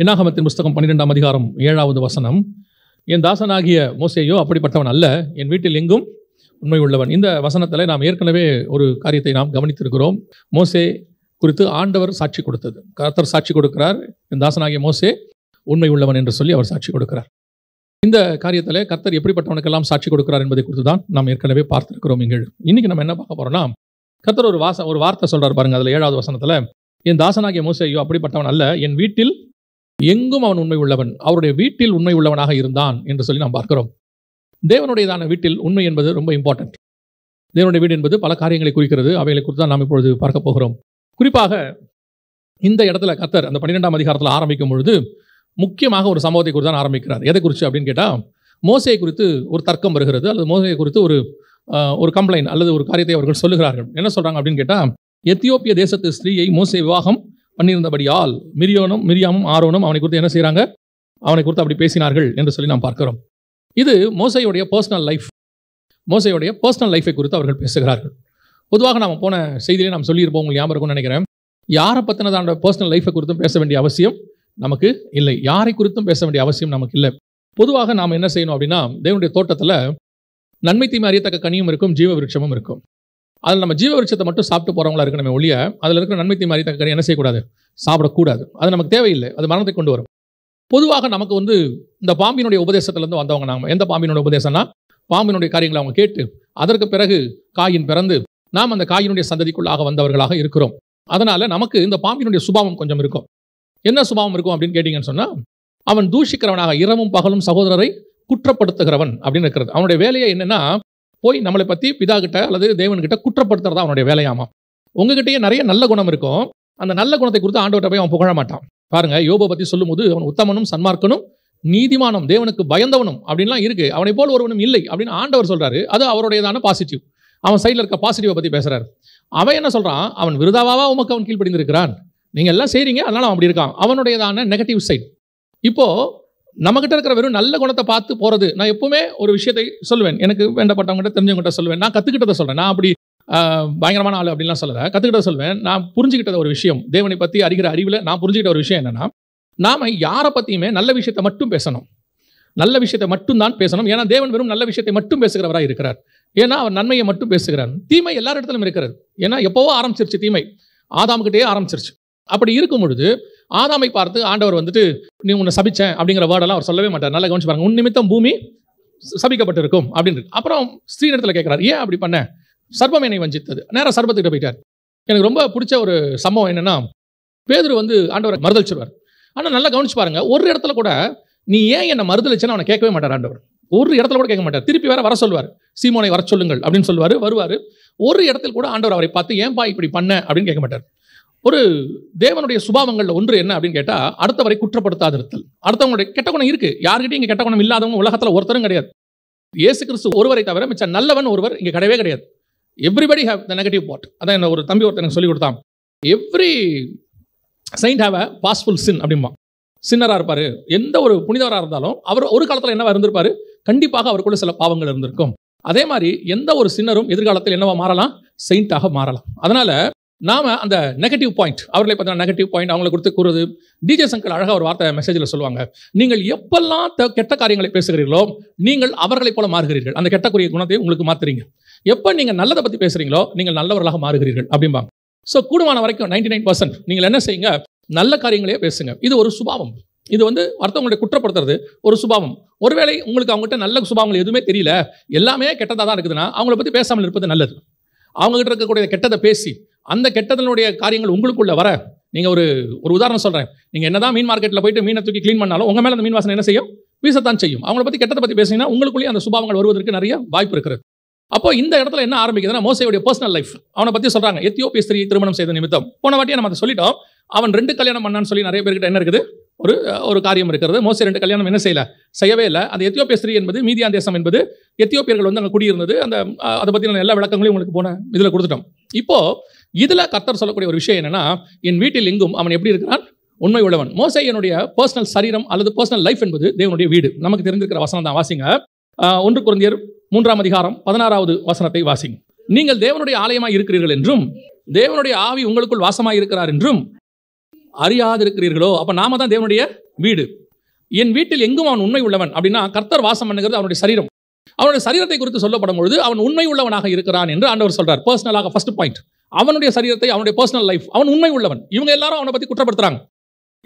என்னாகமத்தின் புஸ்தகம் 12ஆம் அதிகாரம் 7வது வசனம், என் தாசனாகிய மோசேயோ அப்படிப்பட்டவன் அல்ல, என் வீட்டில் எங்கும் உண்மை உள்ளவன். இந்த வசனத்தில் நாம் ஏற்கனவே ஒரு காரியத்தை நாம் கவனித்திருக்கிறோம். மோசே குறித்து ஆண்டவர் சாட்சி கொடுத்தது. கர்த்தர் சாட்சி கொடுக்கிறார், என் தாசனாகிய மோசே உண்மை உள்ளவன் என்று சொல்லி அவர் சாட்சி கொடுக்கிறார். இந்த காரியத்தில் கர்த்தர் எப்படிப்பட்டவனுக்கெல்லாம் சாட்சி கொடுக்கிறார் என்பதை குறித்து தான் நாம் ஏற்கனவே பார்த்திருக்கிறோம். இன்னைக்கு நம்ம என்ன பார்க்க போறோம்னா, கர்த்தர் ஒரு வார்த்தை சொல்றாரு பாருங்க. அதில் 7வது வசனத்தில், என் தாசனாகிய மோசேயோ அப்படிப்பட்டவன் அல்ல, என் வீட்டில் எங்கும் அவன் உண்மை உள்ளவன், அவருடைய வீட்டில் உண்மை உள்ளவனாக இருந்தான் என்று சொல்லி நாம் பார்க்கிறோம். தேவனுடையதான வீட்டில் உண்மை என்பது ரொம்ப இம்பார்ட்டன்ட். தேவனுடைய வீடு என்பது பல காரியங்களை குறிக்கிறது. அவைகளை குறித்து தான் நாம் இப்பொழுது பார்க்க போகிறோம். குறிப்பாக இந்த இடத்துல கர்த்தர் அந்த 12ஆம் அதிகாரத்தில் ஆரம்பிக்கும் பொழுது முக்கியமாக ஒரு சம்பவத்தை குறித்து தான் ஆரம்பிக்கிறார். எதை குறித்து அப்படின்னு கேட்டால், மோசே குறித்து ஒரு தர்க்கம் வருகிறது, அல்லது மோசே குறித்து ஒரு கம்ப்ளைண்ட் அல்லது ஒரு காரியத்தை அவர்கள் சொல்லுகிறார்கள். என்ன சொல்றாங்க அப்படின்னு கேட்டால், எத்தியோப்பிய தேசத்து ஸ்திரீயை மோசே விவாகம் பண்ணியிருந்தபடியால் மிரியாமும் ஆரோனும் அவனை குறித்து என்ன செய்கிறாங்க, அவனை குறித்து அப்படி பேசினார்கள் என்று சொல்லி நாம் பார்க்கிறோம். இது மோசேயுடைய பர்சனல் லைஃபை குறித்து அவர்கள் பேசுகிறார்கள். பொதுவாக நாம் போன செய்தியிலே நாம் சொல்லியிருப்போம், உங்களுக்கு ஞாபகம் இருக்கும்னு நினைக்கிறேன். யாரை பற்றினதான பர்சனல் லைஃபை குறித்தும் பேச வேண்டிய அவசியம் நமக்கு இல்லை, யாரை குறித்தும் பேச வேண்டிய அவசியம் நமக்கு இல்லை. பொதுவாக நாம் என்ன செய்யணும் அப்படின்னா, தேவனுடைய தோட்டத்தில் நன்மை தீமை அறியத்தக்க கனியும் இருக்கும், ஜீவ விருட்சமும் இருக்கும். அதில் நம்ம ஜீவ விருட்சத்தை மட்டும் சாப்பிட்டு போகிறவங்களா இருக்கணுமே ஒழிய, அதில் இருக்கிற நன்மை தீமை அறியத்தக்க கனி என்ன செய்யக்கூடாது, சாப்பிடக்கூடாது. அது நமக்கு தேவையில்லை, அது மரணத்தை கொண்டு வரும். பொதுவாக நமக்கு இந்த பாம்பினுடைய உபதேசத்திலேருந்து வந்தவங்க நாம. எந்த பாம்பினுடைய உபதேசம்னா, பாம்பினுடைய காரியங்களை அவங்க கேட்டு அதற்கு பிறகு காயின் பிறந்து நாம் அந்த காயினுடைய சந்ததிக்குள்ளாக வந்தவர்களாக இருக்கிறோம். அதனால நமக்கு இந்த பாம்பினுடைய சுபாவம் கொஞ்சம் இருக்கும். என்ன சுபாவம் இருக்கும் அப்படின்னு கேட்டீங்கன்னு சொன்னா, அவன் தூஷிக்கிறவனாக இரவும் பகலும் சகோதரரை குற்றப்படுத்துகிறவன் அப்படின்னு இருக்கிறது. அவனுடைய வேலையை என்னன்னா, போய் நம்மளை பற்றி பிதா கிட்ட அல்லது தேவன்கிட்ட குற்றப்படுத்துறதா அவனுடைய வேலையாமா. உங்ககிட்டயே நிறைய நல்ல குணம் இருக்கும், அந்த நல்ல குணத்தை குறித்து ஆண்டவர்கிட்ட போய் அவன் புகழ மாட்டான். பாருங்க, யோபை பற்றி சொல்லும்போது, அவன் உத்தமனும் சன்மார்க்கனும் நீதிமானும் தேவனுக்கு பயந்தவனும் அப்படின்லாம் இருக்கு, அவனை போல் ஒருவனும் இல்லை அப்படின்னு ஆண்டவர் சொல்றாரு. அது அவருடையதான பாசிட்டிவ். அவன் சைடில் இருக்க பாசிட்டிவை பற்றி பேசுறாரு. அவன் என்ன சொல்றான், அவன் விருதாவாவா உமக்கு அவன் கீழ்ப்படிந்திருக்கிறான், நீங்க எல்லாம் செய்றீங்க அதனால அவன் அப்படி இருக்கான். அவனுடையதான நெகட்டிவ் சைடு. இப்போ நம்மகிட்ட இருக்கிற வெறும் நல்ல குணத்தை பார்த்து போறது. நான் எப்பவுமே ஒரு விஷயத்தை சொல்லுவேன், எனக்கு வேண்டப்பட்டவங்ககிட்ட தெரிஞ்சவங்ககிட்ட சொல்லுவேன், நான் கத்துக்கிட்டதை சொல்றேன். நான் அப்படி பயங்கரமான ஆள் அப்படின்லாம் சொல்லல, கத்துக்கிட்டதை சொல்வேன். நான் புரிஞ்சுக்கிட்டத ஒரு விஷயம், தேவனை பற்றி அறிகிற அறிவில் நான் புரிஞ்சுக்கிட்ட ஒரு விஷயம் என்னன்னா, நாம யாரை பற்றியுமே நல்ல விஷயத்தை மட்டும் பேசணும், நல்ல விஷயத்தை மட்டும் தான் பேசணும். ஏன்னா தேவன் வெறும் நல்ல விஷயத்தை மட்டும் பேசுகிறவராக இருக்கிறார். ஏன்னா அவர் நன்மையை மட்டும் பேசுகிறார். தீமை எல்லா இடத்திலும் இருக்கிறது. ஏன்னா எப்போவோ ஆரம்பிச்சிருச்சு தீமை, ஆதாமுக்கிட்டே ஆரம்பிச்சிருச்சு. அப்படி இருக்கும் பொழுது ஆதாமை பார்த்து ஆண்டவர் நீ உன்னை சபிச்சேன் அப்படிங்கிற வேர்டெல்லாம் அவர் சொல்லவே மாட்டார். நல்லா கவனிச்சு பாருங்க, உன் நிமித்தம் பூமி சபிக்கப்பட்டிருக்கும் அப்படின்னு. அப்புறம் ஸ்ரீ இடத்துல கேட்கிறார், ஏன் அப்படி பண்ண, சர்ப்பம் என்னை வஞ்சித்தது. நேரம் சர்ப்பத்துக்கிட்ட போயிட்டார். எனக்கு ரொம்ப பிடிச்ச ஒரு சம்பவம் என்னன்னா, பேதுரு ஆண்டவரை மறுதளிச்சிருவார். ஆனால் நல்லா கவனிச்சு பாருங்க, ஒரு இடத்துல கூட நீ ஏன் என்னை மறுதளிச்சேன்னு அவனை கேட்கவே மாட்டார் ஆண்டவர். ஒரு இடத்துல கூட கேட்க மாட்டார். திருப்பி வேற வர சொல்லுவார், சீமோனை வர சொல்லுங்கள் அப்படின்னு சொல்லுவார். வருவார். ஒரு இடத்துல கூட ஆண்டவர் அவரை பார்த்து ஏன்பா இப்படி பண்ண அப்படின்னு கேட்க மாட்டார். ஒரு தேவனுடைய சுபாவங்கள்ல ஒன்று என்ன அப்படின்னு கேட்டா, அடுத்தவரை குற்றப்படுத்தாதிருத்தல். அடுத்தவங்களுடைய கெட்ட குணம் இருக்கு, யார்கிட்டையும் இங்க கெட்ட குணம் இல்லாதவங்க உலகத்துல ஒருத்தரும் கிடையாது. இயேசு கிறிஸ்து ஒருவரை தவிர மிச்ச நல்லவன் ஒருவர் இங்க கிடையவே கிடையாது. Everybody have the negative part. அதான் என்ன ஒரு தம்பி ஒருத்தர் எனக்கு சொல்லி கொடுத்தான், எவ்ரி செயின்ட் ஹேவ் அ பாஸ்ஃபுல் சின் அப்படிமா. சின்னரா இருப்பாரு, எந்த ஒரு புனிதவராக இருந்தாலும் அவர் ஒரு காலத்துல என்னவா இருந்திருப்பாரு, கண்டிப்பாக அவருக்குள்ள சில பாவங்கள் இருந்திருக்கும். அதே மாதிரி எந்த ஒரு சின்னரும் எதிர்காலத்தில் என்னவா மாறலாம், செயின்டாக மாறலாம். அதனால நாம அந்த நெகட்டிவ் பாயிண்ட், அவர்களை பார்த்தா நெகட்டிவ் பாயிண்ட் அவங்களை கொடுத்து கூறுது. டிஜே சங்கர் அழகா ஒரு வார்த்தை மெசேஜில் சொல்லுவாங்க, நீங்கள் எப்பெல்லாம் கெட்ட காரியங்களை பேசுகிறீர்களோ நீங்கள் அவர்களைப் போல மாறுகிறீர்கள், அந்த கெட்டக்குரிய குணத்தை உங்களுக்கு மாத்துறீங்க. எப்போ நீங்கள் நல்லதை பற்றி பேசுறீங்களோ நீங்கள் நல்லவர்களாக மாறுகிறீர்கள் அப்படிம்பாங்க. ஸோ கூடுமான வரைக்கும் 99% நீங்கள் என்ன செய்யுங்க, நல்ல காரியங்களே பேசுங்க. இது ஒரு சுபாவம். இது அடுத்தவங்களை குற்றப்படுத்துறது ஒரு சுபாவம். ஒருவேளை உங்களுக்கு அவங்ககிட்ட நல்ல சுபாவங்கள் எதுவுமே தெரியல, எல்லாமே கெட்டதாக தான் இருக்குதுன்னா அவங்கள பற்றி பேசாமல் இருப்பது நல்லது. அவங்ககிட்ட இருக்கக்கூடிய கெட்டதை பேசி அந்த கெட்டதனுடைய காரியங்கள் உங்களுக்குள்ள வர, நீங்க ஒரு உதாரணம் சொல்றேன், நீங்க என்னதான் மீன் மார்க்கெட்ல போயிட்டு மீனை தூக்கி க்ளீன் பண்ணாலும் உங்க மேல அந்த மீன் வாசனை என்ன செய்யும், வீசத்தான் செய்யும். அவங்கள பத்தி கெட்டதை பத்தி பேசினா உங்களுக்குள்ளேயே அந்த சுபாவங்கள் வருவதற்கு நிறைய வாய்ப்பு இருக்கிறது. அப்போ இந்த இடத்துல என்ன ஆரம்பிக்குதுன்னா, மோசேயுடைய பர்சனல் லைஃப். அவனை பத்தி சொல்றாங்க, எத்தியோப்பிய ஸ்திரீயை திருமணம் செய்த நிமித்தம். போன வாட்டியே நம்ம அதை சொல்லிட்டோம், அவன் 2 கல்யாணம் பண்ணான்னு சொல்லி நிறைய பேர்கிட்ட என்ன இருக்குது, ஒரு காரியம் இருக்கிறது. மோசே 2 கல்யாணம் என்ன செய்யவே இல்லை. அந்த எத்தியோப்பிய ஸ்திரீ என்பது மீதியான் தேசம் என்பது எத்தியோப்பியர்கள் அங்கே குடியிருந்தது. அதை பற்றின எல்லா விளக்கங்களையும் உங்களுக்கு போன இதில் கொடுத்துட்டோம். இப்போ இதில் கர்த்தர் சொல்லக்கூடிய ஒரு விஷயம் என்னன்னா, என் வீட்டில் எங்கும் அவன் எப்படி இருக்கிறான், உண்மை உள்ளவன். மோசேயனுடைய பர்சனல் சரீரம் அல்லது பர்சனல் லைஃப் என்பது தேவனுடைய வீடு. நமக்கு தெரிந்திருக்கிற வசனம் தான், வாசிங்க. 1 கொரிந்தியர் 3ஆம் அதிகாரம் 16வது வசனத்தை வாசிங்க. நீங்கள் தேவனுடைய ஆலயமாய் இருக்கிறீர்கள் என்றும் தேவனுடைய ஆவி உங்களுக்குள் வாசமாய் இருக்கிறார் என்றும் அறியாதிருக்கிறீர்களோ? அப்ப நாம தான் தேவனுடைய வீடு. என் வீட்டில் எங்கும் அவன் உண்மை உள்ளவன் அப்படின்னா கர்த்தர் வாசம் பண்ணுகிறது அவனுடைய சரீரம். அவனுடைய சரீரத்தை குறித்து சொல்லப்படும் பொழுது அவன் உண்மை உள்ளவனாக இருக்கிறான் என்று ஆண்டவர் சொல்றார். பர்சனலாக ஃபர்ஸ்ட் பாயிண்ட், அவனுடைய சரீரத்தை, அவனுடைய பர்சனல் லைஃப், அவன் உண்மை உள்ளவன். இவங்க எல்லாரும் அவனை பத்தி குற்றப்படுத்துறாங்க.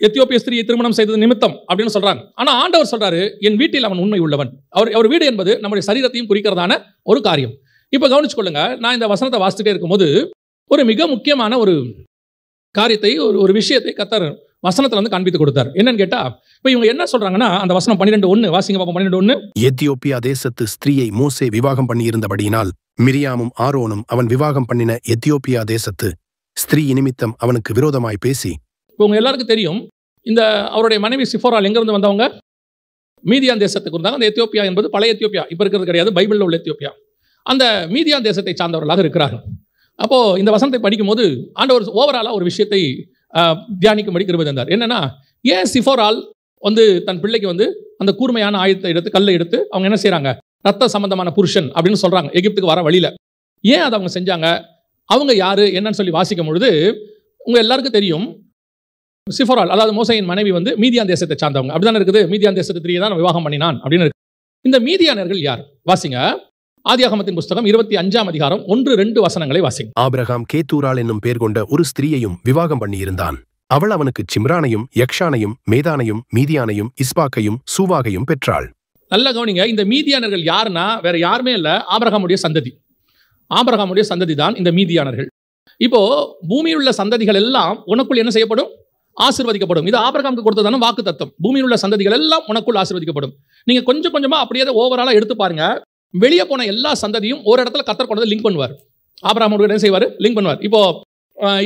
எத்தியோப்பிய ஸ்திரியை திருமணம் செய்தது நிமித்தம் அப்படின்னு சொல்றாங்க. ஆனா ஆண்டவர் சொல்றாரு, என் வீட்டில் அவன் உண்மை உள்ளவன். அவர் வீடு என்பது நம்முடைய சரீரத்தையும் குறிக்கிறதான ஒரு காரியம். இப்ப கவனிச்சுக்கொள்ளுங்க, நான் இந்த வசனத்தை வாசிச்சுட்டே இருக்கும்போது ஒரு மிக முக்கியமான ஒரு காரியத்தை, ஒரு விஷயத்தை கர்த்தர் வசனத்துல வந்து காண்பித்து கொடுத்தார். என்னன்னு கேட்டா, இப்ப இவங்க என்ன சொல்றாங்கன்னா, அந்த வசனம் 12:1 வாசிங்க பாப்போம். 12:1, எத்தியோப்பியா தேசத்து ஸ்திரீயை மோசே விவாகம் பண்ணியிருந்தபடியினால் மிரியாமும் ஆரோனும் அவன் விவாகம் பண்ணின எத்தியோப்பியா தேசத்து ஸ்திரீ நிமித்தம் அவனுக்கு விரோதமாய் பேசி. உங்க எல்லாருக்கும் தெரியும், இந்த அவருடைய மனைவி சிஃபோரால் எங்க இருந்து வந்தவங்க? மீதியான் தேசத்துக்கு இருந்தாங்க. அந்த எத்தியோப்பியா என்பது பழைய எத்தியோப்பியா, இப்ப இருக்கிறது கிடையாது, பைபிள்ல உள்ள எத்தியோப்பியா. அந்த மீதியான் தேசத்தை சார்ந்தவர்களாக இருக்கிறார்கள். அப்போ இந்த வசனத்தை படிக்கும்போது ஆண்டவர் ஓவராலா ஒரு விஷயத்தை தியானிக்கும்படி கிருபை தந்தார். என்னன்னா, ஏன் சிஃபோரால் வந்து தன் பிள்ளைக்கு வந்து அந்த கூர்மையான ஆயுதத்தை எடுத்து, கல்லை எடுத்து அவங்க என்ன செய்யறாங்க, ரத்த சம்பந்தமான புருஷன் அப்படின்னு சொல்றாங்க எகிப்துக்கு வர வழியில. ஏன் அதை அவங்க செஞ்சாங்க? அவங்க யாரு என்னன்னு சொல்லி வாசிக்கும் பொழுது உங்க எல்லாருக்கும் தெரியும், சிஃபோரால் அதாவது மோசேயின் மனைவி வந்து மீதியான் தேசத்தை சார்ந்தவங்க. அப்படிதானே இருக்குது. மீதியான் தேசத்து ஸ்திரியை தான் விவாகம் பண்ணினான் அப்படின்னு இருக்கு. இந்த மீதியானர்கள் யார்? வாசிங்க, ஆதியாகமத்தின் புஸ்தகம் 25ஆம் அதிகாரம் 1-2 வசனங்களை வாசிங்க. ஆபிரகாம் கேத்தூரால் என்னும் பேர் கொண்ட ஒரு ஸ்திரீயையும் விவாகம் பண்ணியிருந்தான். அவள் அவனுக்கு சிம்ரானையும் யக்ஷானையும் மேதானையும் மீதியானையும் இஸ்பாக்கையும் சூவாகையும் பெற்றாள். நல்ல கவனிங்க, இந்த மீதியானர்கள் யாருன்னா வேற யாருமே இல்ல, ஆபிரகாமுடைய சந்ததி. ஆபிரகாமுடைய சந்ததி தான் இந்த மீதியானர்கள். இப்போ பூமியில் உள்ள சந்ததிகள் எல்லாம் உனக்குள் என்ன செய்யப்படும்? ஆசீர்வதிக்கப்படும். இது ஆபிரகாமுக்கு கொடுத்ததான வாக்கு தத்தம். பூமியில் உள்ள சந்ததிகள் எல்லாம் உனக்குள் ஆசீர்வதிக்கப்படும். நீங்க கொஞ்சம் கொஞ்சமா அப்படியே ஓவராலா எடுத்து பாருங்க. வெளியே போன எல்லா சந்ததியும் ஒரு இடத்துல கர்த்தர் கொண்டு லிங்க் பண்ணுவார். ஆபிரகாமோடு என்ன செய்வார்? லிங்க் பண்ணுவார். இப்போ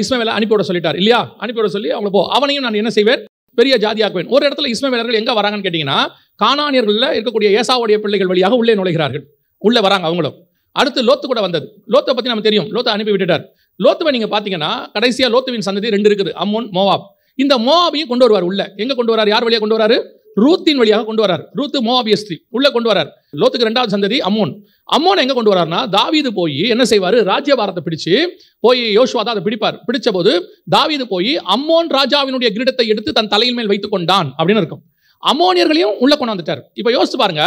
இஸ்மவேலை அனுப்பிவிட சொல்லிட்டார் இல்லையா? அனுப்பிவிட சொல்லி அவங்க போ, அவனையும் நான் என்ன செய்வேன்? பெரிய ஜாதியாக்குவேன். ஒரு இடத்துல இஸ்மவேலர்கள் எங்க வராங்கன்னு கேட்டீங்கன்னா, கானானியர்கள்ல இருக்கக்கூடிய ஏசாவுடைய பிள்ளைகள் வழியாக உள்ளே நுழைகிறார்கள். உள்ளே வராங்க அவங்களும். அடுத்து லோத்து கூட வந்தது. லோத்தை பத்தி நம்ம தெரியும், லோத்தை அனுப்பி விட்டுட்டார். லோத்துவை நீங்க பாத்தீங்கன்னா கடைசியா லோத்துவின் சந்ததி 2 இருக்குது, அம்மோன், மோவாப். இந்த மோவாபையும் கொண்டு வருவார் உள்ள. எங்க கொண்டு வரார்? யார் வழியாக கொண்டு வராரு? ரூத்தின் வழியாக கொண்டு வரார். ரூத்து மோவாபிய ஸ்திரீ உள்ள கொண்டு வரார். லோத்துக்கு 2வது சந்ததி அம்மோன். அம்மோன் எங்க கொண்டு வரார்னா, தாவீது போய் என்ன செய்வாரு? ராஜ்யபாரத்தை பிடிச்சு போய் யோசுவா தான் அதை பிடிப்பார். பிடிச்ச போது தாவீது போய் அம்மோன் ராஜாவினுடைய கிரீடத்தை எடுத்து தன் தலையின் மேல் வைத்துக் கொண்டான் அப்படின்னு இருக்கும். அம்மோனியர்களையும் உள்ள கொண்டு வந்துட்டார். இப்ப யோசிச்சு பாருங்க,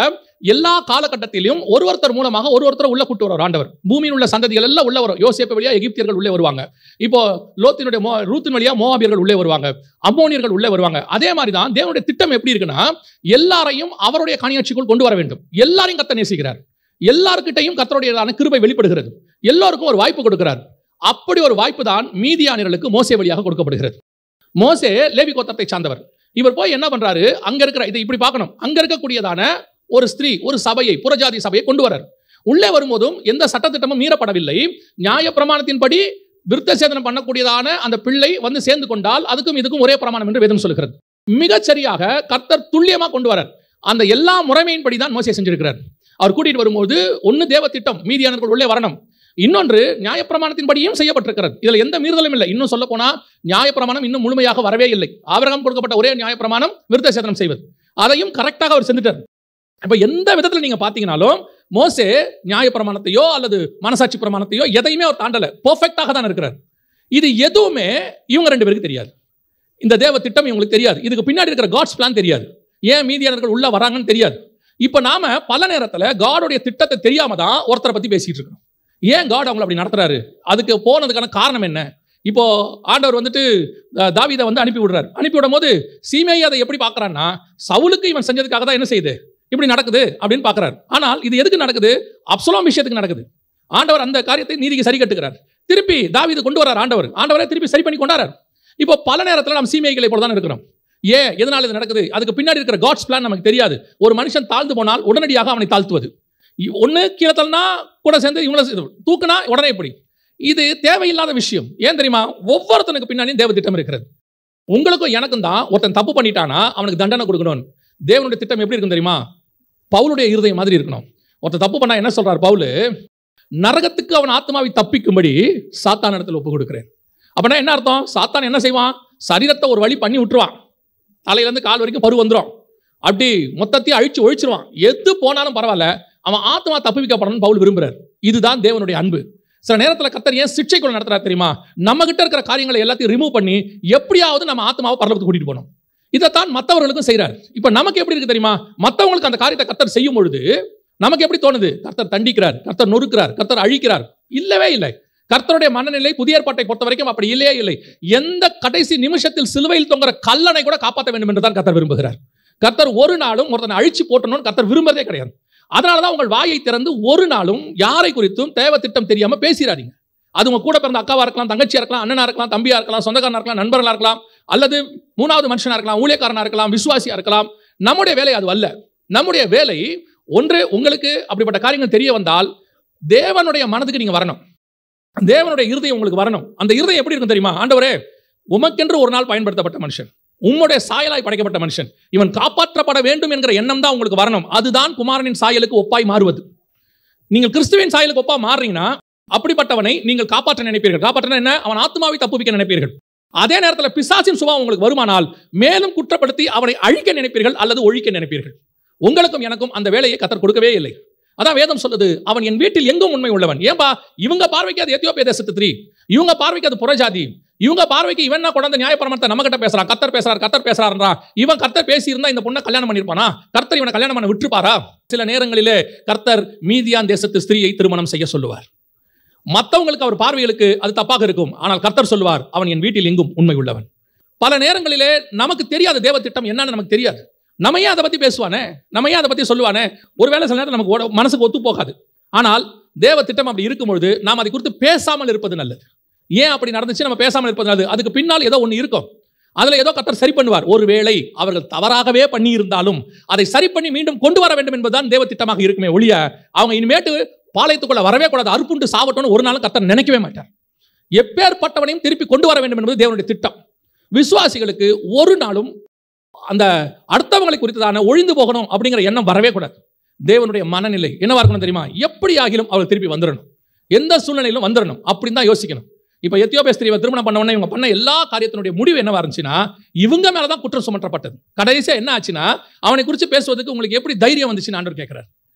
எல்லா காலகட்டத்திலும் ஒருத்தர் மூலமாக ஒருத்தர் உள்ள கூட்டு வர ஆண்டவர். பூமியில் உள்ள சந்ததிகள் எல்லாம் உள்ள வரும். யோசேப்பு வழியா எகிப்தியர்கள் உள்ளே வருவாங்க. இப்போ லோத்தினுடைய ரூத்தின் வழியா மோவாபியர்கள் உள்ளே வருவாங்க, அம்மோனியர்கள் உள்ளே வருவாங்க. அதே மாதிரி தான் தேவனுடைய திட்டம் எப்படி இருக்குன்னா, எல்லாரையும் அவருடைய காணியாட்சிக்குள் கொண்டு வர வேண்டும். எல்லாரையும் கர்த்தர் நேசிக்கிறார். எல்லாருக்கிட்டையும் கர்த்தருடையதான கிருபை வெளிப்படுகிறது. எல்லாருக்கும் ஒரு வாய்ப்பு கொடுக்கிறார். அப்படி ஒரு வாய்ப்பு தான் மீதியானியர்களுக்கு மோசே வழியாக கொடுக்கப்படுகிறது. மோசே லேவி கோத்திரத்தை சார்ந்தவர். இவர் போய் என்ன பண்றாரு? அங்க இருக்கிற, இதை இப்படி பார்க்கணும், அங்க இருக்கக்கூடியதான ஒரு ஸ்திரீ, ஒரு சபையை, புறஜாதி சபையை கொண்டு வரார். உள்ளே வரும்போதும் எந்த சட்டத்திட்டமும் மீறப்படவில்லை. நியாய பிரமாணத்தின்படி விருத்த சேதனம் பண்ணக்கூடியதான அந்த பிள்ளை வந்து சேர்ந்து கொண்டால் அதுக்கும் இதுக்கும் ஒரே பிரமாணம் என்று வேதம் சொல்கிறது. மிகச்சரியாக கர்த்தர் துல்லியமா கொண்டு வரார். அந்த எல்லா முறைமையின்படி தான் மோசே செஞ்சிருக்கிறார். அவர் கூட்டிட்டு வரும்போது ஒன்னு தேவ திட்டம், மீதியானர்கள் உள்ளே வரணும். இன்னொன்று நியாயப்பிரமாணத்தின்படியும் செய்யப்பட்டிருக்கிறது. இதுல எந்த மீறுதலும் இல்லை. இன்னும் சொல்ல போனா நியாயப்பிரமாணம் இன்னும் முழுமையாக வரவே இல்லை. ஆபிரகாம் கொடுக்கப்பட்ட ஒரே நியாயப்பிரமாணம் விருத்த சேதனம் செய்வது. அதையும் கரெக்டாக அவர் செஞ்சுட்டார். இப்ப எந்த விதத்துல நீங்க பாத்தீங்கன்னாலும் மோசே நியாயப்பிரமாணத்தையோ அல்லது மனசாட்சி பிரமாணத்தையோ எதையுமே அவர் தாண்டல. பெர்ஃபெக்டாக தான் இருக்கிறார். இது எதுவுமே இவங்க 2 பேருக்கு தெரியாது. இந்த தேவ திட்டம் இவங்களுக்கு தெரியாது. இதுக்கு பின்னாடி இருக்கிற காட்ஸ் பிளான் தெரியாது. ஏன் மீதியானர்கள் உள்ள வராங்கன்னு தெரியாது. இப்ப நாம பல நேரத்துல காடோடைய திட்டத்தை தெரியாம தான் ஒருத்தரை பத்தி பேசிட்டு இருக்கோம். ஏன் காட் அவங்களை அப்படி நடத்துறாரு? அதுக்கு போனதுக்கான காரணம் என்ன? இப்போ ஆண்டவர் வந்துட்டு தாவீதை வந்து அனுப்பி விடுறாரு. அனுப்பி விடும் போது சீமேயி அதை எப்படி பார்க்கறான்னா, சவுலுக்கு இவன் செஞ்சதுக்காக தான் என்ன செய்யுது, இப்படி நடக்குது அப்படின்னு பார்க்கறாரு. ஆனால் இது எதுக்கு நடக்குது? அப்சலோம் விஷயத்துக்கு நடக்குது. ஆண்டவர் அந்த காரியத்தை நீதிக்கு சரி கட்டுகிறார். திருப்பி தாவீது கொண்டு வரார். ஆண்டவரே திருப்பி சரி பண்ணி கொண்டாரார். இப்போ பல நேரத்தில் நாம் சீமேய்களை போல தான் இருக்கிறோம். ஏன், எதனால இது நடக்குது? அதுக்கு பின்னாடி இருக்கிற காட்ஸ் பிளான் நமக்கு தெரியாது. ஒரு மனுஷன் தாழ்ந்து போனால் உடனடியாக அவனை தாழ்த்துவது, ஒன்று கீழே தள்ளனா கூட சேர்ந்து இவங்களை தூக்குனா உடனே எப்படி? இது தேவையில்லாத விஷயம். ஏன் தெரியுமா? ஒவ்வொருத்தனுக்கு பின்னாடியும் தேவ திட்டம் இருக்கிறது. உங்களுக்கும் எனக்கும் தான் ஒருத்தன் தப்பு பண்ணிட்டானா அவனுக்கு தண்டனை கொடுக்கணும். தேவனுடைய திட்டம் எப்படி இருக்கும் தெரியுமா? பவுலுடைய இருதயம் மாதிரி இருக்கணும். ஒருத்தன் தப்பு பண்ணா என்ன சொல்றார் பவுலு? நரகத்துக்கு அவன் ஆத்மாவை தப்பிக்கும்படி சாத்தான் இடத்துல ஒப்பு கொடுக்கிறேன். அப்படின்னா என்ன அர்த்தம்? சாத்தான் என்ன செய்வான்? சரீரத்தை ஒரு வழி பண்ணி விட்டுருவான். தலையிலேருந்து கால் வரைக்கும் பரு வந்துடும். அப்படி மொத்தத்தையும் அழிச்சு ஒழிச்சிருவான். எது போனாலும் பரவாயில்ல, அவன் ஆத்மா தப்புவிக்கப்படணும்னு பவுல் விரும்புறார். இதுதான் தேவனுடைய அன்பு. சில நேரத்தில் கர்த்தர் ஏன் சிக்ஷைக்குள்ள நடத்துறாரு தெரியுமா? நம்ம கிட்ட இருக்கிற காரியங்களை எல்லாத்தையும் ரிமூவ் பண்ணி எப்படியாவது நம்ம ஆத்மாவை பரலோகத்துக்கு கூட்டிட்டு போகணும். இதைத்தான் மற்றவர்களுக்கும் செய்யறாரு. இப்ப நமக்கு எப்படி இருக்கு தெரியுமா? மற்றவங்களுக்கு அந்த காரியத்தை கர்த்தர் செய்யும் பொழுது நமக்கு எப்படி தோணுது? கர்த்தர் தண்டிக்கிறார், கர்த்தர் நொறுக்கிறார், கர்த்தர் அழிக்கிறார். இல்லவே இல்லை. கர்த்தருடைய மனநிலை புதிய ஏற்பாட்டை பொறுத்த வரைக்கும் அப்படி இல்லையே இல்லை. எந்த கடைசி நிமிஷத்தில் சிலுவையில் தொங்குற கல்லனை கூட காப்பாற்ற வேண்டும் என்று தான் கர்த்தர் விரும்புகிறார். கர்த்தர் ஒரு நாளும் ஒருத்தனை அழிச்சு போட்டணும்னு கர்த்தர் விரும்புறதே கிடையாது. அதனாலதான் உங்கள் வாயை திறந்து ஒரு நாளும் யாரை குறித்தும் தேவ திட்டம் தெரியாம பேசிடாதீங்க. அது உங்க கூட பிறந்த அக்காவா இருக்கலாம், தங்கச்சியா இருக்கலாம், அண்ணனா இருக்கலாம், தம்பியா இருக்கலாம், சொந்தக்காரனா இருக்கலாம், நண்பர்களா இருக்கலாம், அல்லது மூணாவது மனுஷனா இருக்கலாம், ஊழியக்காரனா இருக்கலாம், விசுவாசியா இருக்கலாம். நம்முடைய வேலை அது அல்ல. நம்முடைய வேலை ஒன்று, உங்களுக்கு அப்படிப்பட்ட காரியங்கள் தெரிய வந்தால் தேவனுடைய மனதுக்கு நீங்க வரணும். தேவனுடைய இருதயம் உங்களுக்கு வரணும். அந்த இருதயம் எப்படி இருக்கும் தெரியுமா? ஆண்டவரே, உமக்கென்று ஒரு நாள் பயன்படுத்தப்பட்ட மனுஷன், உம்முடைய சாயலாய் படைக்கப்பட்ட மனுஷன், இவன் காப்பாற்றப்பட வேண்டும் என்கிற எண்ணம் தான் உங்களுக்கு வரணும். அதுதான் குமாரனின் சாயலுக்கு ஒப்பாய் மாறுவது. நீங்கள் கிறிஸ்துவின் சாயலுக்கு ஒப்பா மாறுறீங்கன்னா அப்படிப்பட்டவனை நீங்கள் காப்பாற்ற நினைப்பீர்கள். காப்பாற்ற என்ன? அவன் ஆத்மாவை தப்புவிக்க நினைப்பீர்கள். அதே நேரத்தில் பிசாசின் சுபாவம் உங்களுக்கு வருமானால் மேலும் குற்றப்படுத்தி அவனை அழிக்க நினைப்பீர்கள் அல்லது ஒழிக்க நினைப்பீர்கள். உங்களுக்கும் எனக்கும் அந்த வேலையை கர்த்தர் கொடுக்கவே இல்லை. அதான் வேதம் சொல்லுது, அவன் என் வீட்டில் எங்கும் உண்மை உள்ளவன். ஏன்பா? இவங்க பார்வைக்கு அது எத்தியோப்பியா தேசத்து ஸ்திரீ, இவங்க பார்வைக்கு அது புறஜாதி, இவங்க பார்வைக்கு இவன் கொண்டாந்து நியாயப்பிரமாணத்தை நம்ம கிட்ட பேசுறான். கர்த்தர் பேசுறாருன்றா. இவன் கர்த்தர் பேசி இருந்தா இந்த பொண்ணை கல்யாணம் பண்ணிருப்பானா? கர்த்தர் இவனை கல்யாணம் பண்ண விட்டுப்பாரா? சில நேரங்களிலே கர்த்தர் மீதியான் தேசத்து ஸ்திரீயை திருமணம் செய்ய சொல்லுவார். மற்றவங்களுக்கு அவர் பார்வைகளுக்கு அது தப்பாக இருக்கும். ஆனால் கர்த்தர் சொல்லுவார், அவன் என் வீட்டில் எங்கும் உண்மை உள்ளவன். பல நேரங்களிலே நமக்கு தெரியாத தேவ திட்டம் என்னன்னு நமக்கு தெரியாது. நம்ம ஏன் அதை பத்தி பேசுவானே, நம்ம ஏன் அதை பத்தி சொல்லுவானே, ஒருவேளை சில நேரம் நமக்கு மனசுக்கு ஒத்து போகாது. ஆனால் தேவ திட்டம் அப்படி இருக்கும் பொழுது நாம் அதை குறித்து பேசாமல் இருப்பது நல்லது. ஏன் அப்படி நடந்துச்சு நம்ம பேசாமல் இருப்பது நல்லது? அதுக்கு பின்னால் ஏதோ ஒன்று இருக்கும். அதுல ஏதோ கர்த்தர் சரி பண்ணுவார். ஒருவேளை அவர்கள் தவறாகவே பண்ணி இருந்தாலும் அதை சரி பண்ணி மீண்டும் கொண்டு வர வேண்டும் என்பதுதான் தேவ திட்டமாக இருக்குமே ஒழிய அவங்க இனிமேட்டு பாளையத்துக்குள்ள வரவே கூடாது, அறுப்புண்டு சாவட்டோன்னு ஒரு நாளும் கர்த்தர் நினைக்கவே மாட்டார். எப்பேற்பட்டவனையும் திருப்பி கொண்டு வர வேண்டும் என்பது தேவனுடைய திட்டம். விசுவாசிகளுக்கு ஒரு நாளும் அந்த அடுத்தவங்களை குறித்ததான ஒழிந்து போகணும் அப்படிங்கிற எண்ணம் வரவே கூடாது. தேவனுடைய மனநிலை என்னவா இருக்கணும் தெரியுமா? எப்படி ஆகிலும் அவள் திருப்பி வந்துடணும், எந்த சூழ்நிலையிலும் வந்துடணும் அப்படின்னு தான் யோசிக்கணும். இப்போ எத்தியோப்பியா ஸ்திரீவை திருமணம் பண்ண உடனே இவங்க பண்ண எல்லா காரியத்தினுடைய முடிவு என்னவா இருந்துச்சுன்னா இவங்க மேலதான் குற்றம் சுமற்றப்பட்டது. கடைசியா என்ன ஆச்சுன்னா அவனை குறித்து பேசுவதற்கு உங்களுக்கு எப்படி தைரியம் வந்துச்சுன்னு ஆண்டவர் கேட்கிறார்.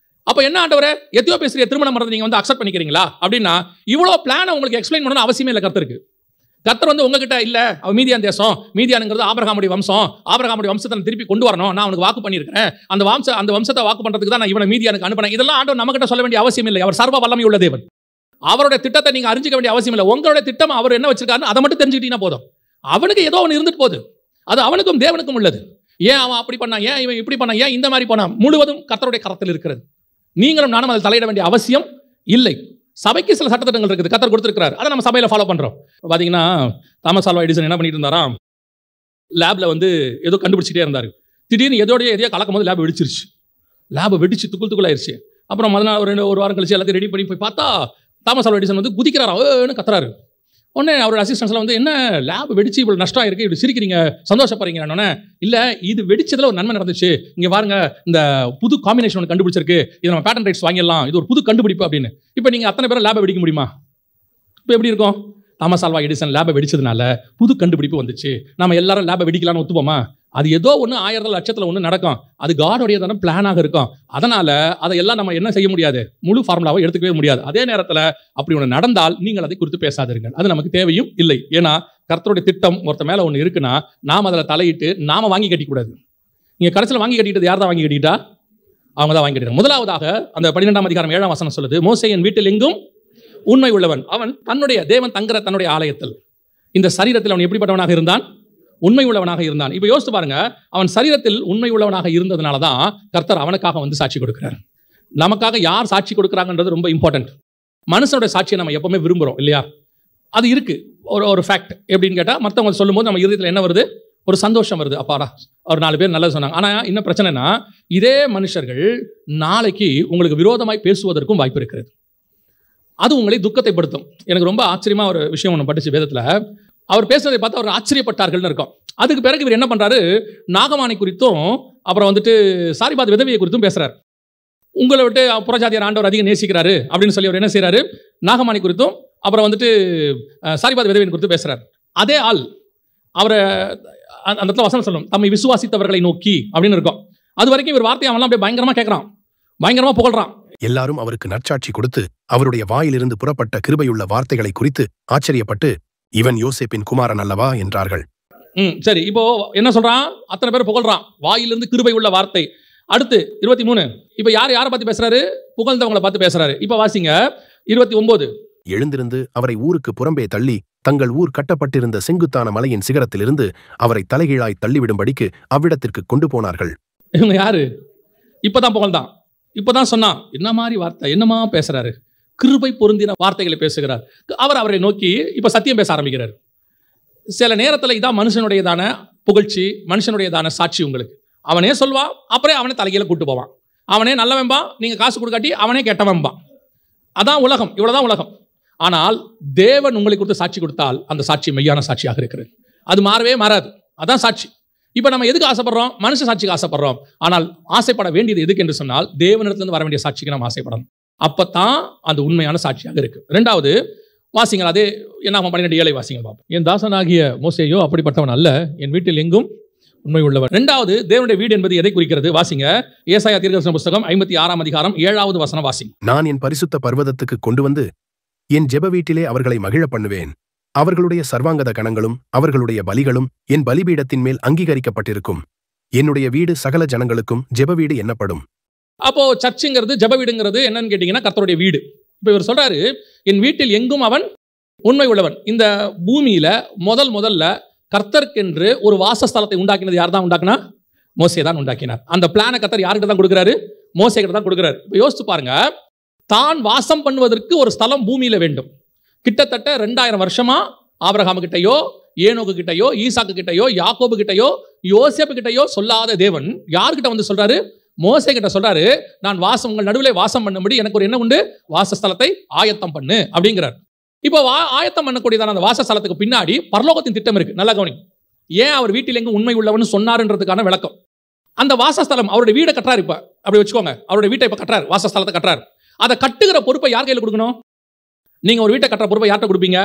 அப்ப என்ன ஆண்டவரே, எத்தியோப்பியா ஸ்திரீயை திருமணம் பண்றது நீங்க வந்து அக்செப்ட் பண்ணிக்கிறீங்களா அப்படின்னா இவ்வளவு பிளான் உங்களுக்கு எக்ஸ்பிளைன் பண்ணணும் அவசியமே இல்லை. கர்த்தருக்கு கர்த்தர் வந்து உங்ககிட்ட இல்ல, அவன் மீதியான் தேசம், மீதியானுங்கிறது ஆபிரகாமுடைய வம்சம், ஆபிரகாமுடைய வம்சத்தை திருப்பி கொண்டு வரணும், நான் அவனுக்கு வாக்கு பண்ணியிருக்கேன், அந்த வம்சத்தை வாக்கு பண்றதுக்கு தான் நான் இவனை மீதியானுக்கு அனுப்பினேன். இதெல்லாம் ஆண்டவர் நம்ம கிட்ட சொல்ல வேண்டிய அவசியம் இல்லை. அவர் சர்வ வல்லமை உள்ள தேவன். அவருடைய திட்டத்தை நீங்க அறிஞ்சிக்க வேண்டிய அவசியம் இல்லை. உங்களுடைய திட்டம் அவர் என்ன வச்சிருக்காருன்னு அதை மட்டும் தெரிஞ்சுக்கிட்டீங்கன்னா போதும். அவனுக்கு ஏதோ ஒன்று இருந்துட்டு போகுது, அது அவனுக்கும் தேவனுக்கும் உள்ளது. ஏன் அவன் அப்படி பண்ணா, ஏன் இவன் இப்படி பண்ணா, ஏன் இந்த மாதிரி பண்ணா, முழுவதும் கர்த்தருடைய கரத்தில் இருக்கிறது. நீங்களும் நானும் அதில் தலையிட வேண்டிய அவசியம் இல்லை. சபைக்கு சில சட்டத்திட்டங்கள் இருக்குது, கர்த்தர் கொடுத்திருக்கிறார், அதை நம்ம சபையில் ஃபாலோ பண்றோம். பாத்தீங்கன்னா தாமஸ் ஆல்வா எடிசன் என்ன பண்ணிட்டு இருந்தாராம், லேப்ல வந்து ஏதோ கண்டுபிடிச்சிட்டே இருந்தாரு. திடீர்னு எதையோ கலக்கும் போது லேப் வெடிச்சிருச்சு. லேப் வெடிச்சு துக்குள் ஆயிருச்சு. அப்புறம் முதல்ல ஒரு வாரம் கழிச்சு எல்லாத்தையும் ரெடி பண்ணி போய் பார்த்தா தாமஸ் ஆல்வா எடிசன் வந்து குதிக்கிறாரு, கத்துறாரு. உடனே அவரோட அசிஸ்டன்ஸ்லாம் வந்து என்ன லேப் வெடிச்சு இவ்வளவு நஷ்டம் இருக்கு, இப்படி சிரிக்கிறீங்க, சந்தோஷப்படுறீங்க? இல்ல, இது வெடிச்சதுல ஒரு நன்மை நடந்துச்சு, இங்க பாருங்க இந்த புது காம்பினேஷன் ஒன்று கண்டுபிடிச்சிருக்கு, இது நம்ம பேட்டன் ரைட்ஸ் வாங்கிடலாம், இது ஒரு புது கண்டுபிடிப்பு அப்படின்னு. இப்போ நீங்க அத்தனை பேரும் லேபை வெடிக்க முடியுமா? இப்போ எப்படி இருக்கும்? தாமஸ் ஆல்வா எடிசன் லேபை வெடிச்சதுனால புது கண்டுபிடிப்பு வந்துச்சு, நம்ம எல்லாரும் லேபை வெடிக்கலாம்னு ஒத்துப்போமா? அது ஏதோ ஒன்று 1000 லட்சத்தில் ஒன்று நடக்கும், அது காடோடைய தானே பிளானாக இருக்கும். அதனால அதையெல்லாம் நம்ம என்ன செய்ய முடியாது, முழு ஃபார்முலாவை எடுத்துக்கவே முடியாது. அதே நேரத்தில் அப்படி ஒன்று நடந்தால் நீங்கள் அதை குறித்து பேசாதீர்கள், அது நமக்கு தேவையும் இல்லை. ஏன்னா கர்த்தருடைய திட்டம் ஒருத்த மேலே ஒன்று இருக்குன்னா நாம் அதில் தலையிட்டு நாம வாங்கி கட்டிக்கூடாது. நீங்கள் கடைசியில் வாங்கி கட்டிக்கிட்டது யார் தான் வாங்கி கட்டிக்கிட்டா? அவங்க தான் வாங்கி கட்டிட்டாங்க. முதலாவதாக அந்த 12ஆம் அதிகாரம் 7ஆம் வசனம் சொல்லுது, மோசேயின் வீட்டில் எங்கும் உண்மை உள்ளவன், அவன் தன்னுடைய தேவன் தங்குற தன்னுடைய ஆலயத்தில், இந்த சரீரத்தில் அவன் எப்படிப்பட்டவனாக இருந்தான்? உண்மை உள்ளவனாக இருந்தான். இப்ப யோசித்து பாருங்க, அவன் சரீரத்தில் உண்மை உள்ளவனாக இருந்ததுனால தான் கர்த்தர் அவனுக்காக வந்து சாட்சி கொடுக்கிறார். நமக்காக யார் சாட்சி கொடுக்குறாங்கன்றது ரொம்ப இம்பார்ட்டன்ட். மனுஷனுடைய சாட்சியை நம்ம எப்பவுமே விரும்புறோம் இல்லையா? அது இருக்கு, ஒரு ஃபேக்ட். எப்படின்னு கேட்டால் மற்றவங்க சொல்லும்போது நம்ம இதயத்தில் என்ன வருது? ஒரு சந்தோஷம் வருது, அப்பாடா ஒரு 4 பேர் நல்லது சொன்னாங்க. ஆனால் என்ன பிரச்சனைனா, இதே மனுஷர்கள் நாளைக்கு உங்களுக்கு விரோதமாய் பேசுவதற்கும் வாய்ப்பு இருக்கிறது. அது உங்களை துக்கத்தைப்படுத்தும். எனக்கு ரொம்ப ஆச்சரியமா ஒரு விஷயம் ஒன்று படிச்சு வேதத்தில், அவர் பேசுறதை பார்த்து அவர் ஆச்சரியப்பட்டார்கள்னு இருக்கும். அதுக்கு பிறகு இவர் என்ன பண்றாரு, நாகமானை குறித்தும் அப்புறம் வந்துட்டு சாரிபாத் விதவையை குறித்தும் பேசுறாரு. உங்களை விட்டு புறஜாதியார் ஆண்டவர் அதிகம் நேசிக்கிறாரு அப்படின்னு சொல்லி அவர் என்ன செய்யறாரு, நாகமானை குறித்தும் அப்புறம் வந்துட்டு சாரிபாத் விதவையை குறித்தும் பேசுறாரு. அதே ஆள் அவரை அந்த இடத்துல வசனம் சொல்லும், தம்மை விசுவாசித்தவர்களை நோக்கி அப்படின்னு இருக்கும். அது வரைக்கும் இவர் வார்த்தையை அவன்லாம் அப்படியே பயங்கரமா கேட்கறான், பயங்கரமா புகழ்றான். எல்லாரும் அவருக்கு நற்சாட்சி கொடுத்து அவருடைய வாயிலிருந்து புறப்பட்ட கிருபையுள்ள வார்த்தைகளை குறித்து ஆச்சரியப்பட்டு, இவன் யோசேப்பின் குமாரன் அல்லவா என்றார்கள். சரி, இப்போ என்ன சொல்றான்? அத்தனை பேர் புகழ்றான், வாயிலிருந்து கிருபை உள்ள வார்த்தை. அடுத்து 23. இப்ப யாரை பார்த்து பேசுறாரு? புகழ்ந்தவங்களை பார்த்து பேசுறாரு. இப்ப வாசிங்க 29. எழுந்திருந்து அவரை ஊருக்கு புறம்பே தள்ளி தங்கள் ஊர் கட்டப்பட்டிருந்த செங்குத்தான மலையின் சிகரத்திலிருந்து அவரை தலைகீழாய் தள்ளிவிடும்படிக்கு அவ்விடத்திற்கு கொண்டு போனார்கள். இவங்க யாரு? இப்பதான் புகழ்ந்தான், இப்பதான் சொன்னான். என்ன மாதிரி வார்த்தை, என்னமா பேசுறாரு? கிருபை பொருந்தின வார்த்தைகளை பேசுகிறார். அவரை நோக்கி இப்ப சத்தியம் பேச ஆரம்பிக்கிறார். சில நேரத்தில் இதான் மனுஷனுடையதான புகழ்ச்சி, மனுஷனுடையதான சாட்சி. உங்களுக்கு அவனே சொல்வான், அப்புறம் அவனே தலைகீழ கூட்டு போவான். அவனே நல்லவன்பா, நீங்க காசு கொடுக்காட்டி அவனே கெட்டவன்பா. அதான் உலகம், இவ்வளவுதான் உலகம். ஆனால் தேவன் உங்களை குறித்து சாட்சி கொடுத்தால் அந்த சாட்சி மெய்யான சாட்சியாக இருக்கிறது. அது மாறவே மாறாது. அதான் சாட்சி. இப்ப நம்ம எதுக்கு ஆசைப்படுறோம்? மனுஷ சாட்சிக்கு ஆசைப்படுறோம். ஆனால் ஆசைப்பட வேண்டியது எதுக்கு என்று சொன்னால் தேவனிடத்திலிருந்து வர வேண்டிய சாட்சிக்கு நம்ம ஆசைப்படணும். அப்பத்தான் அது உண்மையான சாட்சியாக இருக்கு. ரெண்டாவது வாசிங்கள், அதே என்னாகும் 12:7 வாசிங்க பாப்போம். என் தாசனாகிய மோசேயோ அப்படிப்பட்டவன் அல்ல, என் வீட்டில் எங்கும் உண்மை உள்ளவர். ரெண்டாவது, தேவனுடைய வீடு என்பது எதை குறிக்கிறது? வாசிங்க ஏசாயா தீர்க்கதரிசன புத்தகம் 56ஆம் அதிகாரம் 7வது வசனம் வாசிங்க. நான் என் பரிசுத்த பர்வதத்துக்கு கொண்டு வந்து என் ஜெப வீட்டிலே அவர்களை மகிழ பண்ணுவேன். அவர்களுடைய சர்வாங்கத கணங்களும் அவர்களுடைய பலிகளும் என் பலிபீடத்தின் மேல் அங்கீகரிக்கப்பட்டிருக்கும். என்னுடைய வீடு சகல ஜனங்களுக்கும் ஜெப வீடு என்னப்படும். அப்போ சர்ச்சுங்கிறது, ஜெப வீடுங்கிறது என்னன்னு கேட்டீங்கன்னா கர்த்தருடைய வீடு. இப்ப இவர் சொல்றாரு, என் வீட்டில் எங்கும் அவன் உண்மை உள்ளவன். இந்த பூமியில முதல்ல கர்த்தருக்கென்று ஒரு வாசஸ்தலத்தை உண்டாக்கினது யார் தான் உண்டாக்கினா? மோசே தான் உண்டாக்கினார். அந்த பிளானை கர்த்தர் யார்கிட்ட தான் கொடுக்கிறாரு? மோசே கிட்ட தான் கொடுக்கிறாரு. இப்ப யோசிச்சு பாருங்க, தான் வாசம் பண்ணுவதற்கு ஒரு ஸ்தலம் பூமியில வேண்டும். கிட்டத்தட்ட 2000 வருஷமா ஆபிரகாம் கிட்டையோ, ஏனோக்கு கிட்டையோ, ஈசாக்கு கிட்டையோ, யாக்கோபு கிட்டையோ, யோசேப்பு கிட்டையோ சொல்லாத தேவன் யார்கிட்ட வந்து சொல்றாரு? மோசே கிட்ட சொல்றாரு, நான் உங்கள் நடுவிலே வாசம் பண்ணும்படி எனக்கு ஒரு என்ன உண்டு? வாசஸ்தலத்தை ஆயத்தம் பண்ணு அப்படிங்கிறார். இப்போ ஆயத்தம் பண்ணக்கூடியதான அந்த வாசஸ்தலத்துக்கு பின்னாடி பரலோகத்தின் திட்டம் இருக்கு. நல்லா கவனி. ஏன் அவர் வீட்டில் எங்கும் உண்மை உள்ளவன் சொன்னாருன்றதுக்கான விளக்கம். அந்த வாசஸ்தலம் அவருடைய வீடை கட்டுறாரு. இப்ப அப்படி வச்சுக்கோங்க, அவருடைய வீட்டை இப்ப கட்டுறாரு, வாசஸ்தலத்தை கட்டுறாரு. அதை கட்டுகிற பொறுப்பை யார் கையில் கொடுக்கணும்? நீங்க ஒரு வீட்டை கட்டுற பொறுப்பை யார்கிட்ட கொடுப்பீங்க?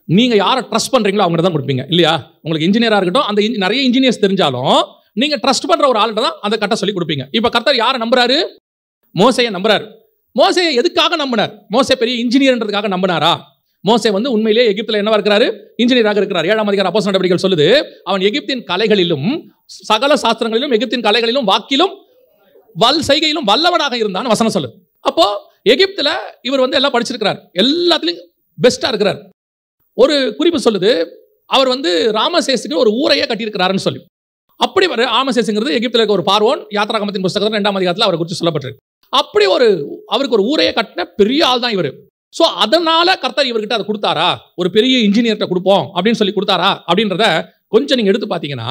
நீங்க யாரை ட்ரஸ்ட் பண்றீங்களோ அவங்க தான் கொடுப்பீங்க, இல்லையா? உங்களுக்கு இன்ஜினியரா இருக்கட்டும், அந்த நிறைய இன்ஜினியர்ஸ் தெரிஞ்சாலும் நீங்க ட்ரஸ்ட் பண்ற ஒரு ஆள்கிட்ட தான் அந்த கட்ட சொல்லி கொடுப்பீங்க. இப்ப கர்த்தர் யாரை நம்புறாரு? மோசேயை நம்புறாரு. மோசேயை எதுக்காக நம்பினார்? மோசே பெரிய இன்ஜினியர்ன்றதுக்காக நம்பினாரா? மோசே வந்து உண்மையிலேயே எகிப்துல என்னவா இருக்கிறாரு? இன்ஜினியராக இருக்கிறார். 7ஆம் அதிகாரம் அப்போஸ்தலர் நடவடிக்கைகள் சொல்லுது, அவன் எகிப்தின் கலைகளிலும் சகல சாஸ்திரங்களிலும் எகிப்தின் கலைகளிலும் வாக்கிலும் வல் செய்கையிலும் வல்லவனாக இருந்தான் வசனம் சொல்லுது. அப்போ எகிப்துல இவர் வந்து எல்லாம் படிச்சிருக்கிறார், எல்லாத்துலயும் பெஸ்டா இருக்கிறார். ஒரு குறிப்பு சொல்லுது, அவர் வந்து ராமசேஸுக்கு ஒரு ஊரையே கட்டியிருக்கிறாருன்னு சொல்லி. அப்படி வர ராமசேஸுங்கிறது எகிப்துல இருக்க ஒரு பார்வோன். யாத்ராகமத்தின் புத்தகத்தில் 2ஆம் அதிகாரத்தில் அவரை குறித்து சொல்லப்பட்டிருக்கு. அப்படி அவருக்கு ஒரு ஊரையே கட்டின பெரிய ஆள் தான் இவர். ஸோ அதனால கர்த்தர் இவர்கிட்ட அதை கொடுத்தாரா? ஒரு பெரிய இன்ஜினியர்கிட்ட கொடுப்போம் அப்படின்னு சொல்லி கொடுத்தாரா அப்படின்றத கொஞ்சம் நீங்க எடுத்து பார்த்தீங்கன்னா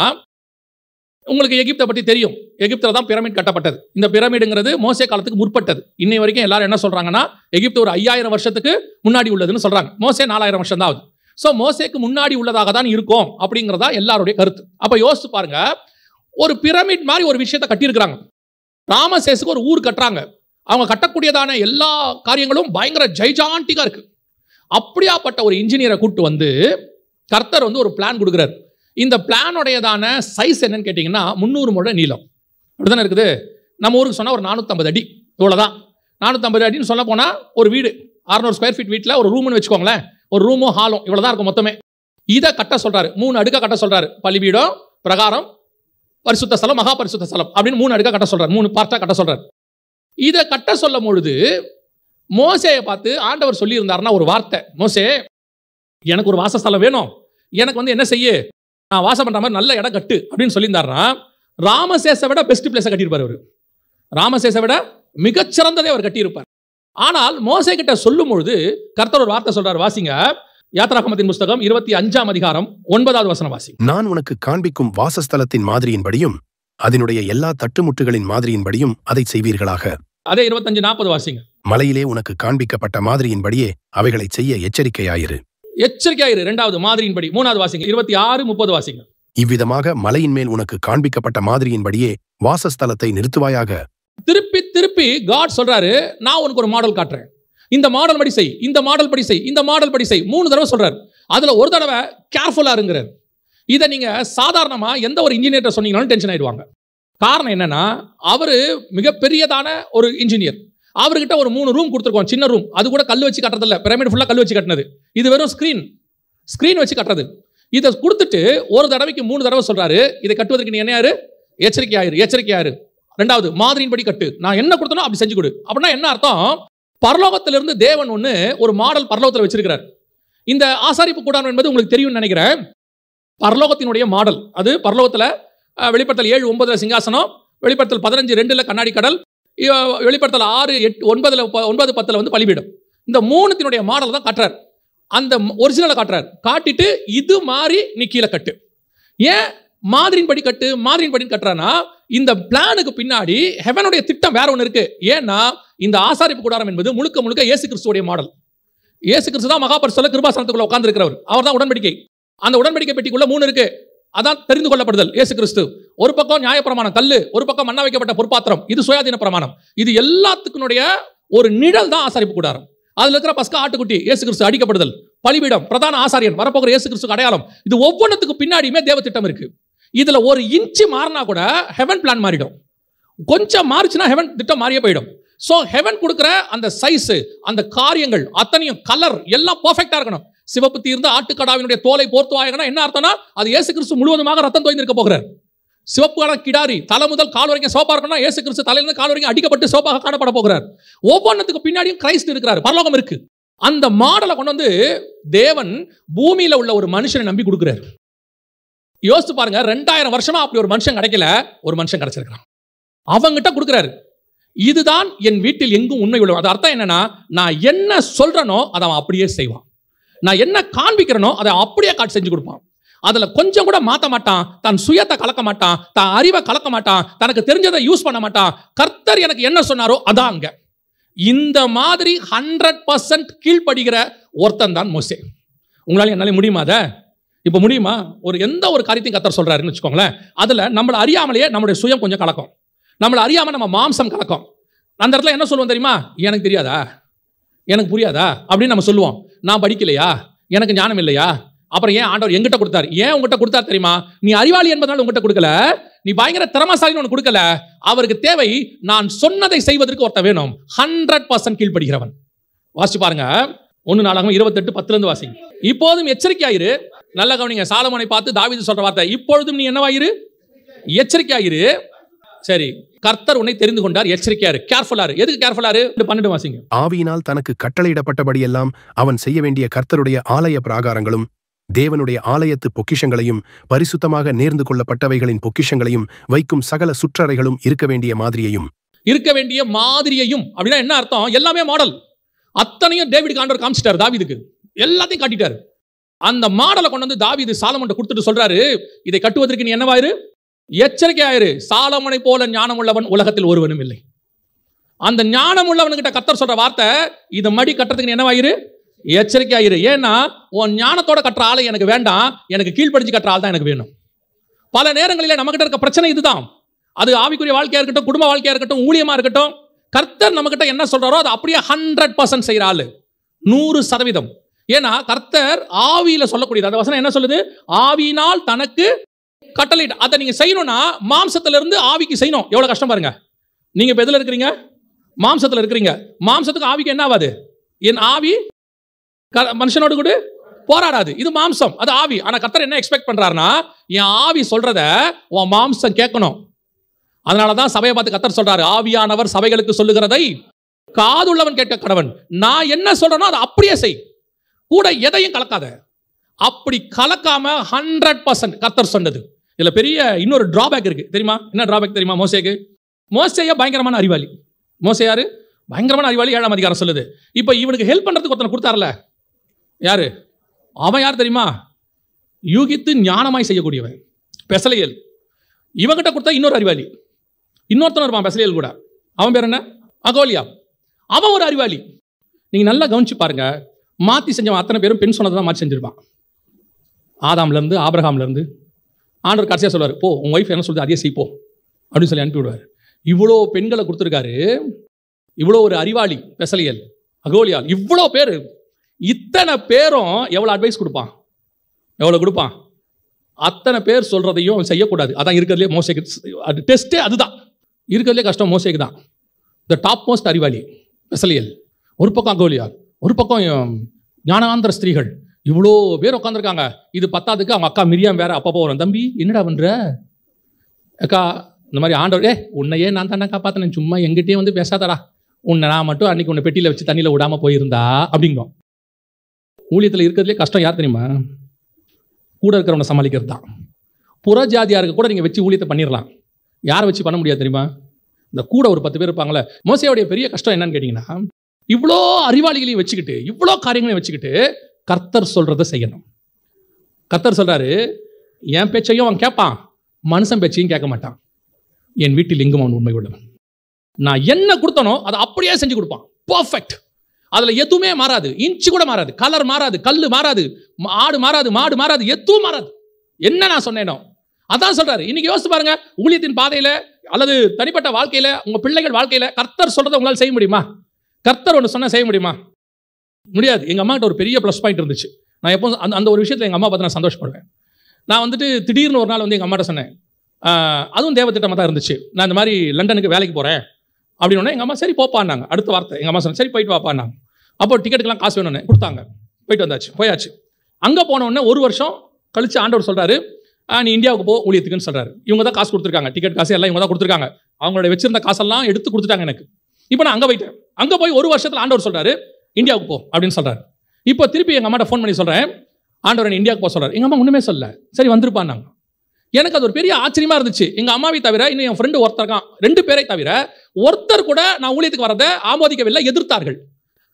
உங்களுக்கு எகிப்தை பற்றி தெரியும். எகிப்தில் தான் பிரமிட் கட்டப்பட்டது. இந்த பிரமிடுங்கிறது மோசே காலத்துக்கு முற்பட்டது. இன்னை வரைக்கும் எல்லாரும் என்ன சொல்றாங்கன்னா எகிப்து ஒரு 5000 வருஷத்துக்கு முன்னாடி உள்ளதுன்னு சொல்றாங்க. மோசே 4000 வருஷம் தான் ஆகுது. ஸோ மோசேக்கு முன்னாடி உள்ளதாக தான் இருக்கும் அப்படிங்கிறதா எல்லாருடைய கருத்து. அப்ப யோசிச்சு பாருங்க, ஒரு பிரமிட் மாதிரி ஒரு விஷயத்தை கட்டியிருக்கிறாங்க. ராமசேஸுக்கு ஒரு ஊர் கட்டுறாங்க. அவங்க கட்டக்கூடியதான எல்லா காரியங்களும் பயங்கர ஜைஜாண்டிக்கா இருக்கு. அப்படியாப்பட்ட ஒரு இன்ஜினியரை கூட்டு வந்து கர்த்தர் வந்து ஒரு பிளான் கொடுக்குறாரு. இந்த பிளானுடையதான சைஸ் என்னன்னு கேட்டீங்கன்னா 300 முழ நீளம். அப்படிதானே இருக்குது. நம்ம ஊருக்கு சொன்னா ஒரு 450 அடி, இவ்வளவுதான். 450 அடின்னு சொல்ல போனா ஒரு வீடு 600 ஸ்கொயர் ஃபீட் வீட்டில் ஒரு ரூம்னு வச்சுக்கோங்களேன், ஒரு ரூமும் ஹாலும் இவ்வளவுதான் இருக்கும் மொத்தமே. இதை கட்ட சொல்றாரு. 3 அடுக்கா கட்ட சொல்றாரு. பலிபீடம், பிரகாரம், பரிசுத்த ஸ்தலம், மகா பரிசுத்த ஸ்தலம் அப்படின்னு 3 அடுக்கா கட்ட சொல்றாரு. 3 பார்ட்டா கட்ட சொல்றாரு. இதை கட்ட சொல்லும் பொழுது மோசேயை பார்த்து ஆண்டவர் சொல்லி இருந்தாருன்னா ஒரு வார்த்தை, மோசே எனக்கு ஒரு வாசஸ்தலம் வேணும், எனக்கு வந்து என்ன செய்ய, நான் வாசம் பண்ற மாதிரி நல்ல இடம் கட்டு அப்படின்னு சொல்லியிருந்தாருன்னா ராமசேஸை விட பெஸ்ட் பிளேஸை கட்டியிருப்பார். அவர் ராமசேஸை விட மிகச்சிறந்ததே அவர் கட்டியிருப்பார். ஆனால் மோசே கிட்ட சொல்லும் பொழுது கர்த்தர் ஒரு வார்த்தை சொல்றாரு. வாசிங்க யாத்ராகமத்தின் புத்தகம் 25ஆம் அதிகாரம் 9வது வசனம் வாசி. நான் உனக்கு காண்பிக்கும் வாசஸ்தலத்தின் மாதிரியின்படியும் அதனுடைய எல்லா தட்டுமுட்டுகளின் மாதிரியின்படியும் அதை செய்வீர்களாக. அதே 25-40 வாசிங்க. மலையிலே உனக்கு காண்பிக்கப்பட்ட மாதிரியின்படியே அவைகளை செய்ய எச்சரிக்கையாயிரு. எச்சரிக்கையாயிரு. 2வது மாதிரியின்படி. 3வது வாசிங்க. 26-30 வாசிங்க. இவ்விதமாக மலையின் மேல் உனக்கு காண்பிக்கப்பட்ட மாதிரியின்படியே வாசஸ்தலத்தை நிறுத்துவாயாக. திருப்பி திருப்பி காட் சொல்றாரு, நான் உனக்கு ஒரு மாடல் காட்டுறேன், இந்த மாடல் படி செய், இந்த மாடல் படி செய், இந்த மாடல் படி செய். 3 தடவை சொல்றாரு. அதுல ஒரு தடவை கேர்ஃபுல்லா இருங்கிறார். இதை நீங்க சாதாரணமா எந்த ஒரு இன்ஜினியர்ட்ட சொன்னீங்கன்னாலும் டென்ஷன் ஆயிடுவாங்க. காரணம் என்னன்னா அவரு மிகப்பெரியதான ஒரு இன்ஜினியர். அவர்கிட்ட ஒரு 3 ரூம் கொடுத்துருக்கோம், சின்ன ரூம். அது கூட கல் வச்சு கட்டுறதில்ல, பிரமிட் ஃபுல்லாக கல் வச்சு கட்டினது. இது வெறும் ஸ்க்ரீன் வச்சு கட்டுறது. இதை கொடுத்துட்டு ஒரு தடவைக்கு 3 தடவை சொல்றாரு, இதை கட்டுவதற்கு நீ என்ன யாரு, எச்சரிக்கையாரு. ரெண்டாவது, மாதிரியின்படி கட்டு, நான் என்ன கொடுத்தனோ அப்படி செஞ்சு கொடு. அப்படின்னா என்ன அர்த்தம்? பரலோகத்திலிருந்து தேவன் ஒன்று ஒரு மாடல் பரலோகத்தில் வச்சிருக்கிறார். இந்த ஆசாரிப்பு கூடாரம் என்பது உங்களுக்கு தெரியும்னு நினைக்கிறேன். பரலோகத்தினுடைய மாடல் அது. பரலோகத்தில் வெளிப்படுத்தல் 7:9 சிங்காசனம், வெளிப்படுத்தல் 15:2 கண்ணாடி கடல், வெளிப்படுத்தல் 6:8-9 வந்து பலிபீடம். இந்த 3 மாடல் தான் காட்டுறார். அந்த ஒரிஜினலை காட்டுறார். காட்டிட்டு இது மாதிரி நீ கீழே கட்டு. ஏன் மாதிரியின்படி கட்டுறானா, இந்த பிளானுக்கு பின்னாடி ஹெவனுடைய திட்டம் வேற ஒன்று இருக்கு. ஏன்னா இந்த ஆசாரிப்பு கூடாரம் என்பது முழுக்க முழுக்க இயேசு கிறிஸ்துவோட மாடல். இயேசு கிறிஸ்து தான் மகாபரிசுத்த கிருபாசனத்துக்குள்ள உட்கார்ந்து இருக்கிறவர். அவர் தான் உடன்படிக்கை. அந்த உடன்படிக்கை பெட்டிக்குள்ள 3 இருக்கு. அதான் தெரிந்து கொள்ளப்படுதல். இயேசு கிறிஸ்து ஒரு பக்கம் நியாயப்பிரமாணம் கல்லு, ஒரு பக்கம் மண்ணா வைக்கப்பட்ட பொற்பாத்திரம், இது சுயாதீன பிரமாணம். இது எல்லாத்துக்குடைய ஒரு நிழல் தான் ஆசாரிப்பு கூடாரம். அதுல இருக்கிற பஸ்கா ஆட்டுக்குட்டி, இயேசு கிறிஸ்து அடிக்கப்படுதல், பலிபீடம், பிரதான ஆசாரியன், வரப்போகிற இயேசு கிறிஸ்துக்கு அடையாளம். இது ஒவ்வொன்றுக்கு பின்னாடியுமே தேவ திட்டம் இருக்கு. இதுல ஒரு இன்ச்சு மாறினா கூட ஹெவன் பிளான் மாறிடும். கொஞ்சம் மாறிச்சுன்னா ஹெவன் திட்டம் மாறியே போயிடும். சோ ஹெவன் கொடுக்கிற அந்த சைஸ், அந்த காரியங்கள் அத்தனையும், கலர் எல்லாம் பெர்ஃபெக்ட்டா இருக்கணும். சிவப்பு தீர்ந்த ஆட்டுக்கடாவினுடைய தோலை போர்த்துவாயங்கன்னா என்ன அர்த்தம்னா, அது இயேசு கிறிஸ்து முழுவதுமாக ரத்தம் தோய்ந்திருக்க போகிறார். சிவப்பான கிடாரி தலை முதல் கால் வரைக்கும் சிவப்பா இருக்கணும்னா இயேசு கிறிஸ்து தலையிலிருந்து கால் வரைக்கும் அடிக்கப்பட்டு சிவப்பாக காணப்பட போகிறார். ஒவ்வொன்றுக்கு பின்னாடியும் கிறிஸ்து இருக்கிறார். பரலோகம் இருக்கு. அந்த மாடலை கொண்டு வந்து தேவன் பூமியில உள்ள ஒரு மனுஷனை நம்பி கொடுக்கிறார். யோசிச்சு பாருங்க, 2000 வருஷமா அப்படி ஒரு மனுஷன் கிடைக்கல, ஒரு மனுஷன் கிடைச்சிருக்கிறான். அவங்கிட்ட கொடுக்கிறாரு. இதுதான் என் வீட்டில் எங்கும் உண்மை உள்ளவன். அது அர்த்தம் என்னன்னா, நான் என்ன சொல்றனோ அதை அவன் அப்படியே செய்வான். நான் என்ன காண்பிக்கிறனோ அதை அப்படியே காட்டி செஞ்சு கொடுப்பான். அதுல கொஞ்சம் கூட மாத்த மாட்டான். தன் சுயத்தை கலக்க மாட்டான், தன் அறிவை கலக்க மாட்டான், தனக்கு தெரிஞ்சதை யூஸ் பண்ண மாட்டான். கர்த்தர் எனக்கு என்ன சொன்னாரோ அதான் அங்க. இந்த மாதிரி 100% கீழ்ப்படுகிற ஒருத்தன் தான் மோசே. உங்களால என்னால முடியுமா? அதை இப்ப முடியுமா? எந்த ஒரு காரியத்தையும் கர்த்தர் சொல்றாருன்னு வச்சுக்கோங்களேன், அதுல நம்மளை அறியாமலேயே நம்முடைய சுயம் கொஞ்சம் கலக்கும். நம்மளை அறியாம நம்ம மாம்சம் கலக்கும். அந்த இடத்துல என்ன சொல்லுவோம் தெரியுமா? எனக்கு தெரியாதா, எனக்கு புரியாதா அப்படின்னு நம்ம சொல்லுவோம். நான் படிக்கலையா, எனக்கு ஞானம் இல்லையா, அப்புறம் ஏன் ஆண்டவர் எங்கிட்ட கொடுத்தாரு? ஏன் உங்ககிட்ட கொடுத்தாரு தெரியுமா? நீ அறிவாளி என்பதனால உங்ககிட்ட கொடுக்கல, நீ பயங்கர திறமசாலின்னு ஒன்று கொடுக்கல. அவருக்கு தேவை நான் சொன்னதை செய்வதற்கு ஒருத்த வேணும். 100% கீழ்ப்படுகிறவன். வாசிச்சு பாருங்க, 1 நாளாகமம் 28:10 வாசிங்க. இப்போதும் எச்சரிக்கையாயிரு. நல்ல கவனிங்க, சாலமோனை பார்த்து தாவீது சொல்ற வார்த்தை. இப்பொழுதும் நீ என்னவாயிரு? எச்சரிக்கையாயிரு. சரி, கர்த்தர் உன்னை தெரிந்து கொண்டார், எச்சரிக்கையாரு, கேர்ஃபுல்லாரு. எதுக்கு கேர்ஃபுல்லாரு? 12 வாசிங்க. ஆவியினால் தனக்கு கட்டளையிடப்பட்டபடியெல்லாம் அவன் செய்ய வேண்டிய கர்த்தருடைய ஆலய பிராகாரங்களும் தேவனுடைய ஆலயத்து பொக்கிஷங்களையும் பரிசுத்தமாக நேர்ந்து கொள்ளப்பட்டவைகளின் பொக்கிஷங்களையும் வைக்கும் சகல சுற்றறைகளும் இருக்க வேண்டிய மாதிரியையும் அப்படின்னா என்ன அர்த்தம்? எல்லாமே மாடல். அத்தனையும் டேவிடுக்கு ஆண்டவர் காமிச்சிட்டார். தாவீதுக்கு எல்லாத்தையும் காட்டிட்டார். அந்த மாடலை கொண்டு வந்து தாவீது சாலமோன்ட்ட கொடுத்துட்டு சொல்றாரு, இதை கட்டுவதற்கு நீ என்னவாயிரு? எச்சரிக்கையாயிரு. சாலமோனை போல ஞானம் உள்ளவன் உலகத்தில் ஒருவனும் இல்லை. அந்த ஞானம் உள்ளவன்கிட்ட கர்த்தர் சொல்ற வார்த்தை, இதை மடி கட்டுறதுக்கு நீ என்னவாயிரு? எச்சரிக்கையாயிரு. ஏன்னா உன் ஞானத்தோட கட்டுற ஆளை எனக்கு வேண்டாம், எனக்கு கீழ்ப்படிஞ்சு கட்டுற ஆள் தான் எனக்கு வேணும். பல நேரங்களிலே நம்மகிட்ட இருக்க பிரச்சனை இதுதான். அது ஆவிக்குரிய வாழ்க்கையா இருக்கட்டும், குடும்ப வாழ்க்கையா இருக்கட்டும், ஊழியமா இருக்கட்டும், கர்த்தர் நம்மகிட்ட என்ன சொல்றாரோ அது அப்படியே 100% செய்யற ஆளு, 100%. ஏன்னா கர்த்தர் ஆவியில சொல்லக்கூடியது. அந்த வசனம் என்ன சொல்லுது? ஆவியினால் தனக்கு கட்டளையிட. அதை நீங்க செய்யணும்னா மாம்சத்துல இருந்து ஆவிக்கு செய்யணும். எவ்வளவு கஷ்டம் பாருங்க. நீங்க இப்ப எதுல இருக்கிறீங்க? மாம்சத்துல இருக்கிறீங்க. மாம்சத்துக்கு ஆவிக்கு என்ன ஆகாது? என் ஆவி மனுஷனோடு கூட போராடாது. இது மாம்சம், அது ஆவி. ஆனா கர்த்தர் என்ன எக்ஸ்பெக்ட் பண்றாருன்னா, என் ஆவி சொல்றத உன் மாம்சம் கேட்கணும். அதனாலதான் சபையை பார்த்து கர்த்தர் சொல்றாரு, ஆவியானவர் சபைகளுக்கு சொல்லுகிறதை காதுள்ளவன் கேட்க கடவன். நான் என்ன சொல்றேனோ அதை அப்படியே செய், கூட எதையும் கலக்காத. அப்படி கலக்காம 100% கர்த்தர் சொன்னது. இதுல பெரிய இன்னொரு டிராபேக் இருக்கு தெரியுமா? என்ன டிராபேக் தெரியுமா? மோசேய பயங்கரமான அறிவாளி. மோசே யாரு? பயங்கரமான அறிவாளி. 7ஆம் அதிகாரம் சொல்லுது. இப்ப இவனுக்கு ஹெல்ப் பண்றதுக்கு ஒருத்தனை கொடுத்தாருல, யாரு அவன்? யார் தெரியுமா? யூகித்து ஞானமாய் செய்யக்கூடியவன் பெசலேயேல். இவங்கிட்ட கொடுத்தா இன்னொரு அறிவாளி, இன்னொருத்தன் இருப்பான் பெசலேயேல் கூட. அவன் பேர் என்ன? அகோலியா. அவன் ஒரு அறிவாளி. நீங்க நல்லா கவனிச்சு பாருங்க, மாத்தி செஞ்சவன் அத்தனை பேரும் பெண் சொன்னதான் மாற்றி செஞ்சிருப்பான். ஆதாம்ல இருந்து ஆபிரகாம்ல இருந்து ஆண்டவர் கடைசியா சொல்வார், போ உன் ஒய்ஃப் என்ன சொல்லுது அதே செய்ப்போ அப்படின்னு சொல்லி அனுப்பி விடுவார். இவ்வளோ பெண்களை கொடுத்துருக்காரு. இவ்வளோ ஒரு அறிவாளி பெசலேயேல், அகோலியால், இவ்வளோ பேர். இத்தனை பேரும் எவ்வளோ அட்வைஸ் கொடுப்பான்? எவ்வளோ கொடுப்பான்? அத்தனை பேர் சொல்றதையும் செய்யக்கூடாது. அதான் இருக்கிறதுலே மோசேக்கு டெஸ்டே அதுதான். இருக்கிறதுலே கஷ்டம் மோசேக்கு தான். த டாப் மோஸ்ட் அறிவாளி. பெசலியல், ஒரு பக்கம் அகோலியார், ஒரு பக்கம் ஞானாந்தர ஸ்திரீகள், இவ்வளோ பேர் உட்காந்துருக்காங்க. இது பத்தாதுக்கு அவங்க அக்கா மிரியாம் வேற அப்பப்போ வரும். தம்பி என்னடா பண்ற அக்கா, இந்த மாதிரி ஆண்டவர் உன்னையே நான் தானே காப்பாற்றினேன், சும்மா எங்கிட்டே வந்து பேசாதடா, உன்னை நான் மட்டும் அன்னைக்கு உன்னை பெட்டியில் வச்சு தண்ணியில் விடாமல் போயிருந்தா அப்படிங்கும். ஊழியத்தில் இருக்கிறதுலே கஷ்டம் யார் தெரியுமா? கூட இருக்கிறவனை சமாளிக்கிறது தான். புற ஜாதியாருக்கு கூட நீங்கள் வச்சு ஊழியத்தை பண்ணிடலாம், யாரை வச்சு பண்ண முடியாது தெரியுமா? இந்த கூட ஒரு 10 பேர் இருப்பாங்களே. மோசேயோடைய பெரிய கஷ்டம் என்னன்னு கேட்டிங்கன்னா, இவ்வளோ அறிவாளிகளையும் வச்சுக்கிட்டு இவ்வளோ காரியங்களையும் வச்சுக்கிட்டு கர்த்தர் சொல்கிறத செய்யணும். கர்த்தர் சொல்கிறாரு, என் பேச்சையும் அவன் கேட்பான், மனுஷன் பேச்சையும் கேட்க மாட்டான். என் வீட்டில் எங்கும் அவன் உண்மை உள்ளவன். நான் என்ன கொடுத்தனோ அதை அப்படியே செஞ்சு கொடுப்பான், பர்ஃபெக்ட். அதில் எதுவுமே மாறாது, இன்ச்சு கூட மாறாது, கலர் மாறாது, கல் மாறாது, ஆடு மாறாது, மாடு மாறாது, எதுவும் மாறாது. என்ன நான் சொன்னேனோ அதான் சொல்றாரு. இன்னைக்கு யோசிச்சு பாருங்க, ஊழியத்தின் பாதையில அல்லது தனிப்பட்ட வாழ்க்கையில, உங்க பிள்ளைகள் வாழ்க்கையில கர்த்தர் சொல்றதை உங்களால் செய்ய முடியுமா? கர்த்தர் ஒன்று சொன்னா செய்ய முடியுமா? முடியாது. எங்க அம்மா கிட்ட ஒரு பெரிய ப்ளஸ் பாயிண்ட் இருந்துச்சு. நான் எப்போ அந்த ஒரு விஷயத்தில் எங்க அம்மா பார்த்து நான் சந்தோஷப்படுவேன். நான் வந்துட்டு திடீர்னு ஒரு நாள் வந்து எங்க அம்மாட்ட சொன்னேன், அதுவும் தேவ திட்டமாக தான் இருந்துச்சு. நான் இந்த மாதிரி லண்டனுக்கு வேலைக்கு போறேன் அப்படின்னு. எங்க அம்மா சரி போப்பான்னாங்க. அடுத்த வார்த்தை எங்க அம்மா சொன்ன, சரி போயிட்டு வாப்பான்னாங்க. அப்போ டிக்கெட்டுக்கெல்லாம் காசு வேணும்னு கொடுத்தாங்க, போயிட்டு வந்தாச்சு, போயாச்சு. அங்கே போனோடனே 1 வருஷம் கழிச்சு ஆண்டவர் சொல்றாரு, நீ இந்தியாவுக்கு போ ஊழியத்துக்குன்னு சொல்றாரு. இவங்க தான் காசு கொடுத்துருக்காங்க, டிக்கெட் காசு எல்லாம் இவங்க தான் கொடுத்துருக்காங்க. அவங்களோட வச்சிருந்த காசெல்லாம் எடுத்து கொடுத்துட்டாங்க எனக்கு. இப்போ நான் அங்கே போயிட்டேன். அங்கே போய் 1 வருஷத்தில் ஆண்டவர் சொல்றாரு, இந்தியாவுக்கு போ அப்படின்னு சொல்றாரு. இப்போ திருப்பி எங்கள் அம்மாட்ட ஃபோன் பண்ணி சொல்றேன், ஆண்டவர் இந்தியாவுக்கு போக சொல்றாரு. எங்கள் அம்மா ஒன்றுமே சொல்ல, சரி வந்திருப்பான்னாங்க. எனக்கு அது ஒரு பெரிய ஆச்சரியமா இருந்துச்சு. எங்கள் அம்மாவை தவிர இன்னும் என் ஃப்ரெண்டு ஒருத்தருக்கான், 2 பேரை தவிர ஒருத்தர் கூட நான் ஊழியத்துக்கு வரதை ஆமோதிக்கவில்லை, எதிர்த்தார்கள்.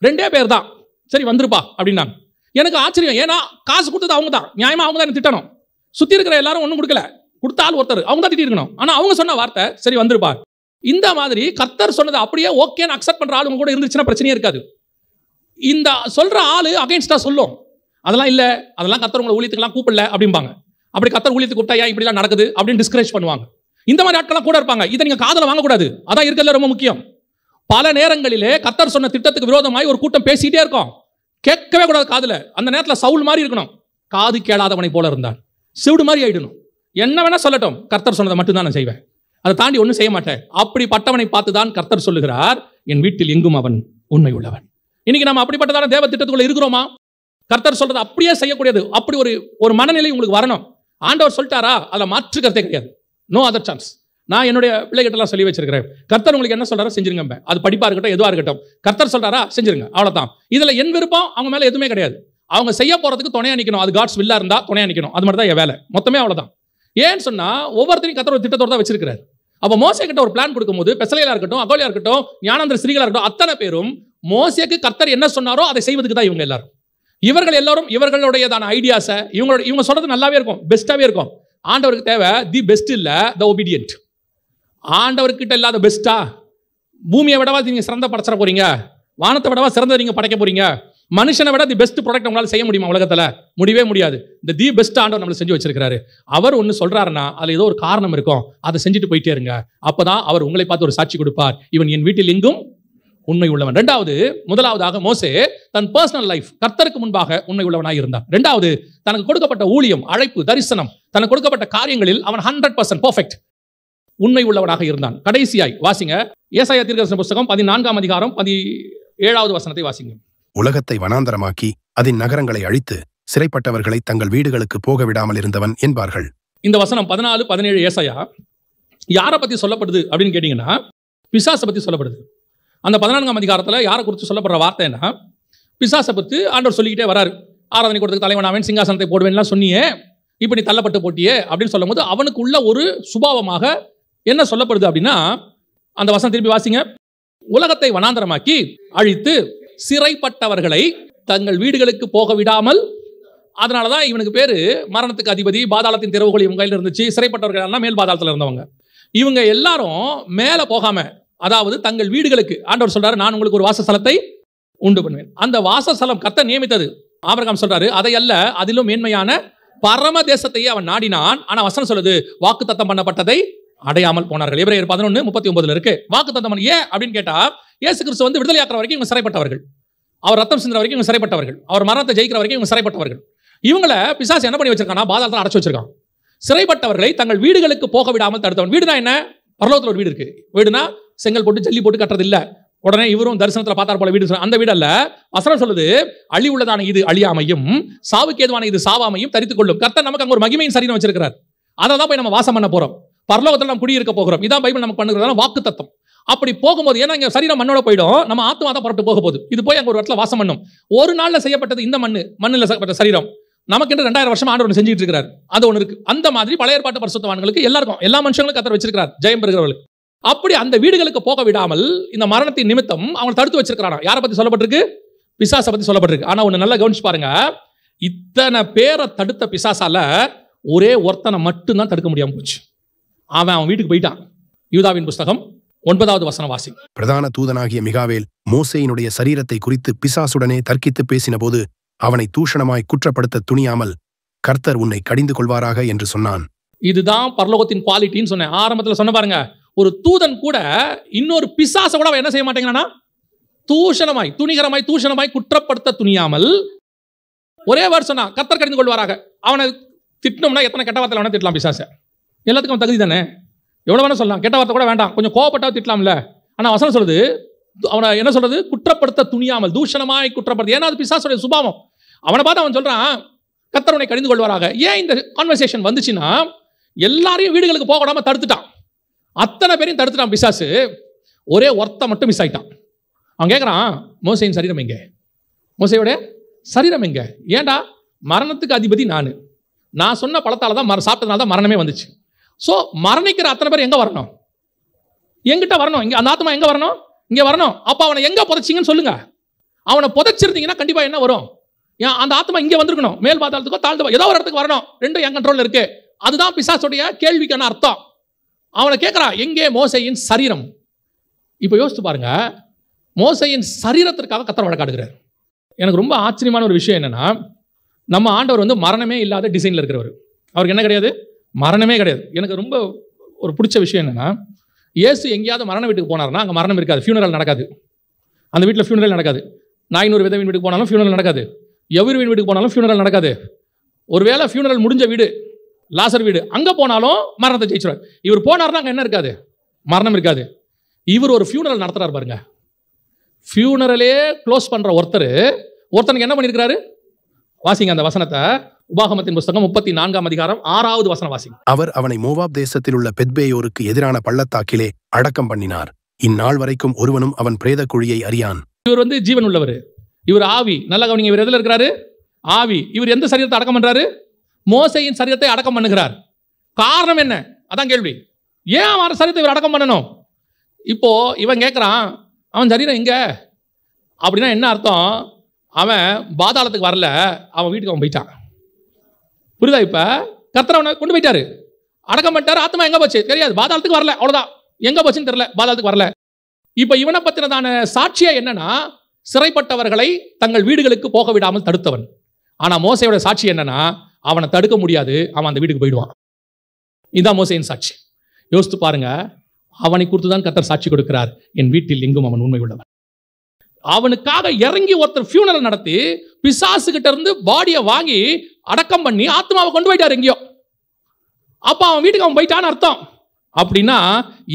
2 பேர் தான் சரி வந்திருப்பா அப்படின்னாங்க. எனக்கு ஆச்சரியம், ஏன்னா காசு கொடுத்தது அவங்க தான், நியாயமா அவங்க தான் எனக்கு திட்டணும். சுற்றி இருக்கிற எல்லாரும் ஒன்றும் கொடுக்கல, கொடுத்தால் ஒருத்தர் அவங்க தான் திட்டி இருக்கணும். ஆனால் அவங்க சொன்ன வார்த்தை சரி வந்திருப்பா. இந்த மாதிரி கர்த்தர் சொன்னது அப்படியே ஓகேன்னு அக்செப்ட் பண்ற ஆளுங்க கூட இருந்துச்சுன்னா பிரச்சனையே இருக்காது. இந்த சொல்ற ஆளு அகைன்ஸ்டா சொல்லும், அதெல்லாம் இல்லை, அதெல்லாம் கர்த்தர் உங்களை ஊழியத்துக்கெல்லாம் கூப்பிடல அப்படிம்பாங்க. அப்படி கர்த்தர் ஊழியத்துக்கு கூப்பிட்டா ஏன் இப்படிலாம் நடக்குது அப்படின்னு டிஸ்கரேஜ் பண்ணுவாங்க. இந்த மாதிரி ஆட்கள்லாம் கூட இருப்பாங்க. இதை நீங்க காதுல வாங்கக்கூடாது, அதான் இருக்கிறதுல ரொம்ப முக்கியம். பல நேரங்களிலே கர்த்தர் சொன்ன திட்டத்துக்கு விரோதமாய் ஒரு கூட்டம் பேசிட்டே இருக்கும், கேட்கவே கூடாது காதுல. அந்த நேரத்தில் சவுல் மாதிரி இருக்கணும், காது கேளாதவனை போல இருந்தான், சிவுடு மாதிரி ஆயிடணும். என்ன வேணா சொல்லட்டும், கர்த்தர் சொன்னதை மட்டும்தான் நான் செய்வேன், அதை தாண்டி ஒன்றும் செய்ய மாட்டேன். அப்படி பட்டவனை பார்த்து தான் கர்த்தர் சொல்லுகிறார், என் வீட்டில் எங்கும் அவன் உண்மை உள்ளவன். இன்னைக்கு நம்ம அப்படிப்பட்டதான தேவ திட்டத்துக்குள்ள இருக்கிறோமா? கர்த்தர் சொல்றது அப்படியே செய்யக்கூடியது, அப்படி ஒரு மனநிலை உங்களுக்கு வரணும். ஆண்டவர் சொல்லிட்டாரா, அதில் மாற்று கருத்தே கிடையாது, நோ அதர் சான்ஸ். நான் என்னுடைய பிள்ளைகிட்டலாம் சொல்லி வச்சிருக்கிறேன், கர்த்தர் உங்களுக்கு என்ன சொல்றாரோ செஞ்சிருங்க. அது படிப்பா இருக்கட்டும், எதுவாக இருக்கட்டும், கர்த்தர் சொல்றாரா செஞ்சிருங்க, அவ்வளவுதான். இதுல என் விருப்பம் அவங்க மேல எதுவுமே கிடையாது. அவங்க செய்ய போறதுக்கு துணையா நிக்கணும், அது காட்ஸ் வில்லா இருந்தா துணையா நிக்கணும், அது மட்டும் தான் என் வேலை, மொத்தமே அவ்வளவுதான். ஏன்னு சொன்னா ஒவ்வொருத்தரையும் கர்த்தர் ஒரு திட்டத்தோட தான் வச்சிருக்கிறார். அப்போ மோசே கிட்ட ஒரு பிளான் கொடுக்கும்போது, பெசலேலா இருக்கட்டும், அகோலியா இருக்கட்டும், ஞானாந்தர ஸ்திரீகளா இருக்கட்டும், அத்தனை பேரும் மோசேக்கு கர்த்தர் என்ன சொன்னாரோ அதை செய்வதற்கு தான் இவங்க எல்லாரும். இவர்கள் எல்லாரும் இவர்களுடையதான ஐடியாஸை இவங்க சொல்றது நல்லாவே இருக்கும், பெஸ்டாவே இருக்கும். ஆண்டவருக்கு தேவை தி பெஸ்ட் இல்ல, த ஒபீடியன்ட். ஆண்டவர்கிட்ட இல்லாத பெஸ்டா? பூமியை விடவா நீங்க சிறந்த படைச்சிட போறீங்க? வானத்தை விடவா சிறந்த நீங்க படைக்க போறீங்க? மனுஷனை விட தி பெஸ்ட் ப்ராடக்ட் உங்களால செய்ய முடியுமா உலகத்துல? முடியவே முடியாது. இந்த தி பெஸ்ட் ஆண்டவர் நம்மளை செஞ்சு வச்சிருக்காரு. அவர் ஒன்னு சொல்றாருன்னா அதுல ஏதோ ஒரு காரணம் இருக்கும், அதை செஞ்சுட்டு போயிட்டே இருங்க. அப்பதான் அவர் உங்களை பார்த்து ஒரு சாட்சி கொடுப்பார், இவன் என் வீட்டில் எங்கும் உண்மை உள்ளவன். முதலாவதாக மோசே தன் பர்சனல் லைஃப் கர்த்தருக்கு முன்பாக உண்மை உள்ளவனாக இருந்தான். 2வது, தனக்கு கொடுக்கப்பட்ட ஊழியம், அழைப்பு, தரிசனம், தனக்கு கொடுக்கப்பட்ட காரியங்களில் அவன் 100% பெர்ஃபெக்ட் உண்மை உள்ளவனாக இருந்தான். கடைசியாய் வாசிங்க, ஏசாயா தீர்க்கதரிசன புத்தகம் 14ஆம் அதிகாரம் 17வது வசனத்தை வாசிங்க. உலகத்தை வனாந்தரமாக்கி அதன் நகரங்களை அழித்து சிறைப்பட்டவர்களை தங்கள் வீடுகளுக்கு போக விடாமல் இருந்தவன் என்பார்கள். இந்த வசனம் 14, 17 ஏசாயா யாரை பத்தி சொல்லப்படுது அப்படின்னு கேட்டீங்கன்னா, பிசாசை பத்தி சொல்லப்படுது. அந்த 14ஆம் அதிகாரத்தில் யாரை குறித்து சொல்லப்படுற வார்த்தைன்னா, பிசாசை பற்றி ஆண்டவர் சொல்லிக்கிட்டே வராரு. ஆராதனை கொடுத்து தலைவனாவேன், சிங்காசனத்தை போடுவேன்லாம் சொன்னியே, இப்போ நீ தள்ளப்பட்டு போட்டியே அப்படின்னு சொல்லும் போது அவனுக்கு உள்ள ஒரு சுபாவமாக என்ன சொல்லப்படுது அப்படின்னா, அந்த வசனம் திருப்பி வாசிங்க. உலகத்தை வனாந்தரமாக்கி அழித்து சிறைப்பட்டவர்களை தங்கள் வீடுகளுக்கு போக விடாமல், அதனாலதான் இவனுக்கு பேரு மரணத்துக்கு அதிபதி, பாதாளத்தின் திறவுகோல் இவங்க கையில் இருந்துச்சு. சிறைப்பட்டவர்கள் எல்லாம் மேல் பாதாளத்தில் இருந்தவங்க. இவங்க எல்லாரும் மேல போகாம, அதாவது தங்கள் வீடுகளுக்கு, ஆண்டவர் சொல்றாரு, நான் உங்களுக்கு ஒரு வாசஸ்தலத்தை உண்டு பண்ணுவேன். அந்த வாசஸ்தலம் கர்த்தர் நியமித்தது. ஆபிரகாம் சொல்றாரு, அதை அல்ல, அதிலும் மேன்மையான பரம தேசத்தையே அவன் நாடினான். ஆனா வசனம் சொல்லுது, வாக்கு தத்தம் பண்ணப்பட்டதை அடையாமல் போனார்கள். எபிரேயர் 11:39 இருக்கு. வாக்கு தத்தம் ஏன் அப்படின்னு கேட்டா, இயேசு கிறிஸ்து வந்து விடுதலையாக்குற வரைக்கும் இவங்க சிறைப்பட்டவர்கள், அவர் ரத்தம் சிந்துற வரைக்கும் இவங்க சிறைப்பட்டவர்கள், அவர் மரணத்தை ஜெயிக்கிற வரைக்கும் இவங்க சிறைப்பட்டவர்கள். இவங்களை பிசாசு என்ன பண்ணி வச்சிருக்கானா, பாதாளத்தில் அடைச்சு வச்சிருக்கான். சிறைப்பட்டவர்களை தங்கள் வீடுகளுக்கு போக விடாமல் தடுத்தவன். வீடுனா என்ன? பரலோகத்தில் ஒரு வீடு இருக்கு. வீடுனா செங்கல் போட்டு ஜல்லி போட்டு கட்டுறது இல்ல, உடனே இவரும் தரிசனத்தில் பார்த்தார் போல வீடு, அந்த வீடு அல்ல. வசனம் சொல்லுது, அழி உள்ளதான இது அழியாமையும் சாவுக்கு ஏதுவான இது சாவாமையும் தரித்துக் கொள்ளும். கர்த்தர் நமக்கு அங்க ஒரு மகிமையின் சரீரம் வச்சிருக்கிறார். அதை தான் போய் நம்ம வாசம் பண்ண போறோம். பரலோகத்தில் நம்ம குடியிருக்க போகிறோம். இதான் பைபிள் நமக்கு பண்ணுறதான வாக்கு தத்தம். அப்படி போகும்போது, ஏன்னா இங்க சரீரம் மண்ணோட போயிடும், நம்ம ஆத்மா தான் புறப்பட்டு போக போகுது. இது போய் அங்க ஒரு இடத்துல வாசம் பண்ணும். ஒரு நாள்ல செய்யப்பட்டது இந்த மண்ணில் செய்யப்பட்ட சரீரம் நமக்கு 2000 வருஷம் ஆண்டவர் செஞ்சுட்டு இருக்கிறார். அது ஒன்று இருக்கு. அந்த மாதிரி பழைய ஏற்பாட்டு பரிசுத்தவான்களுக்கு எல்லாருக்கும், எல்லா மனுஷங்களுக்கும் கர்த்தர் வச்சிருக்கிறார் ஜெயம் பெறுகிறவர்களுக்கு. அப்படி அந்த வீடுகளுக்கு போக விடாமல் இந்த மரணத்தின் நிமித்தம் அவங்க தடுத்து வச்சிருக்கிறாங்க. யாரை பத்தி சொல்லப்பட்டிருக்கு? பிசாசை பத்தி சொல்லப்பட்டிருக்கு. ஆனா ஒண்ணு நல்லா கவனிச்சு பாருங்க, இத்தனை பேரை தடுத்த பிசாசால ஒரே ஒருத்தனை மட்டும்தான் தடுக்க முடியாம போச்சு. அவன் வீட்டுக்கு போயிட்டான். யூதாவின் புஸ்தகம் 9வது வசனம் வாசி. பிரதான தூதனாகிய மிகாவேல் மோசேயினுடைய சரீரத்தை குறித்து பிசாசுடனே தர்க்கித்து பேசின போது அவனை தூஷணமாய் குற்றப்படுத்த துணியாமல், கர்த்தர் உன்னை கடிந்து கொள்வாராக என்று சொன்னான். இதுதான் பரலோகத்தின் குவாலிட்டின்னு சொன்னேன். ஆரம்பத்தில் சொன்ன பாருங்க, ஒரு தூதன் கூட இன்னொரு பிசாசை கூட அவன் என்ன செய்ய மாட்டேங்கிறானா, தூஷணமாய் துணிகரமாய் தூஷணமாய் குற்றப்படுத்த துணியாமல் ஒரே வேர்ட் சொன்னா, கர்த்தர் கடிந்து கொள்வாராக. அவனை திட்டணும்னா எத்தனை கெட்ட வார்த்தை வேணா திட்டலாம் பிசாசை. எல்லாத்துக்கும் அவன் தகுதி தானே, எவ்வளவு வேணா சொல்லலாம். கெட்ட வார்த்தை கூட வேண்டாம், கொஞ்சம் கோபப்பட்டா திட்டலாம்ல. ஆனா வசனம் சொல்லுது, அவனை என்ன சொல்றது, குற்றப்படுத்த துணியாமல், தூஷணமாய் குற்றப்படுத்த. ஏன்னா அது பிசாசுடைய சுபாவம். அவனை பார்த்து அவன் சொல்றான், கர்த்தர் உன்னை கடிந்து கொள்வாராக. ஏன் இந்த கான்வர்சேஷன் வந்துச்சுன்னா, எல்லாரையும் வீடுகளுக்கு போக விடாம தடுத்துட்டான். அத்தனை பேரையும் தடுத்துட்டான் பிசாசு. ஒரே ஒருத்த மட்டும் மிஸ் ஆயிட்டான். அவன் கேட்கறான், மோசேயின் சரீரம் எங்க? மோசேயோட சரீரம் எங்க? ஏண்டா, மரணத்துக்கு அதிபதி நான் சொன்ன பழத்தால தான் சாப்பிட்டதுனால தான் மரணமே வந்துச்சு. ஸோ மரணிக்கிற அத்தனை பேர் எங்க வரணும்? எங்கிட்ட வரணும். இங்க அந்த ஆத்மா எங்க வரணும்? இங்க வரணும். அப்ப அவனை எங்க புதைச்சிங்கன்னு சொல்லுங்க. அவனை புதைச்சிருந்தீங்கன்னா கண்டிப்பா என்ன வரும்? அந்த ஆத்மா இங்க வந்திருக்கணும். மேல் பாதாளத்துக்கோ தாழ்ந்த ஏதோ ஒரு இடத்துக்கு வரணும். ரெண்டும் என் கண்ட்ரோல்ல இருக்கு. அதுதான் பிசாசுடைய கேள்விக்கான அர்த்தம். அவனை கேட்கிறான், எங்கே மோசேயின் சரீரம்? இப்ப யோசித்து பாருங்க, மோசேயின் சரீரத்திற்காக கர்த்தர் வழக்காடுகிறார். எனக்கு ரொம்ப ஆச்சரியமான ஒரு விஷயம் என்னன்னா, நம்ம ஆண்டவர் வந்து மரணமே இல்லாத டிசைன்ல இருக்கிறவர். அவருக்கு என்ன கிடையாது? மரணமே கிடையாது. எனக்கு ரொம்ப ஒரு பிடிச்ச விஷயம் என்னன்னா, இயேசு எங்கேயாவது மரண வீட்டுக்கு போனார்னா அங்கே மரணம் இருக்காது, ஃபியூனரல் நடக்காது. அந்த வீட்டில் ஃபியூனரல் நடக்காது. 400 விதவின் வீட்டுக்கு போனாலும் ஃபியூனரல் நடக்காது. எவருவின் வீட்டுக்கு போனாலும் ஃபியூனரல் நடக்காது. ஒருவேளை ஃபியூனரல் முடிஞ்ச வீடு, லாசர் வீடு, அங்கே போனாலும் மரணத்தை ஜெயிச்சிருவார். இவர் போனார்னா அங்கே என்ன இருக்காது? மரணம் இருக்காது. இவர் ஒரு ஃபியூனரல் நடத்துறாரு பாருங்க. ஃபியூனரலே க்ளோஸ் பண்ற ஒருத்தனுக்கு என்ன பண்ணியிருக்கிறாரு? வாசிங்க அந்த வசனத்தை. உபாகமத்தின் புஸ்தகம் 34ஆம் அதிகாரம் 6வது வசனம் வாசிங்க. அவர் அவனை மோவாப் தேசத்தில் உள்ள பெத்பேயோருக்கு எதிரான பள்ளத்தாக்கிலே அடக்கம் பண்ணினார். இந்நாள் வரைக்கும் ஒருவனும் அவன் பிரேத குழியை அறியான். இவர் வந்து ஜீவன் உள்ளவர். இவர் ஆவி. நல்லா கவனிங்க, இவர் எதுல இருக்கிறாரு? ஆவி. இவர் எந்த சரீரத்தை அடக்கம் பண்றாரு? மோசேயின் சரீரத்தை அடக்கம் பண்ணுகிறார். காரணம் என்ன? அதான் கேள்வி. ஏன் அவன் சரீரத்தை இவர் அடக்கம் பண்ணணும்? இப்போ இவன் கேட்கிறான், அவன் சரீரம் எங்க அப்படின்னா என்ன அர்த்தம்? அவன் பாதாளத்துக்கு வரல, அவன் வீட்டுக்கு அவன் போயிட்டான். புரியுதா? இப்ப கர்த்தர் அவனை கொண்டு போயிட்டாரு, அடக்கம் பண்ணிட்டாரு. ஆத்மா எங்க போச்சு தெரியாது, பாதாளத்துக்கு வரல, அவ்வளவுதான். எங்க போச்சுன்னு தெரியல, பாதாளத்துக்கு வரல. இப்ப இவனை பத்தினதான சாட்சியா என்னன்னா, சிறைப்பட்டவர்களை தங்கள் வீடுகளுக்கு போக விடாமல் தடுத்தவன். ஆனா மோசையோட சாட்சி என்னன்னா, அவனை தடுக்க முடியாது, அவன் அந்த வீட்டுக்கு போயிடுவான். இதுதான் மோசையின் சாட்சி. யோசித்து பாருங்க, அவனை குறித்து தான் கர்த்தர் சாட்சி கொடுக்கிறார், என் வீட்டில் எங்கும் அவன் உண்மை உள்ளவன். அவனுக்காக இறங்கி ஒருத்தர் ஃபியூனரல் நடத்தி பிசாசு கிட்ட இருந்து பாடியை வாங்கி அடக்கம் பண்ணி ஆத்மாவை கொண்டு போயிட்டார் எங்கேயோ. அப்ப அவன் வீட்டுக்கு அவன் போயிட்டான்னு அர்த்தம். அப்படின்னா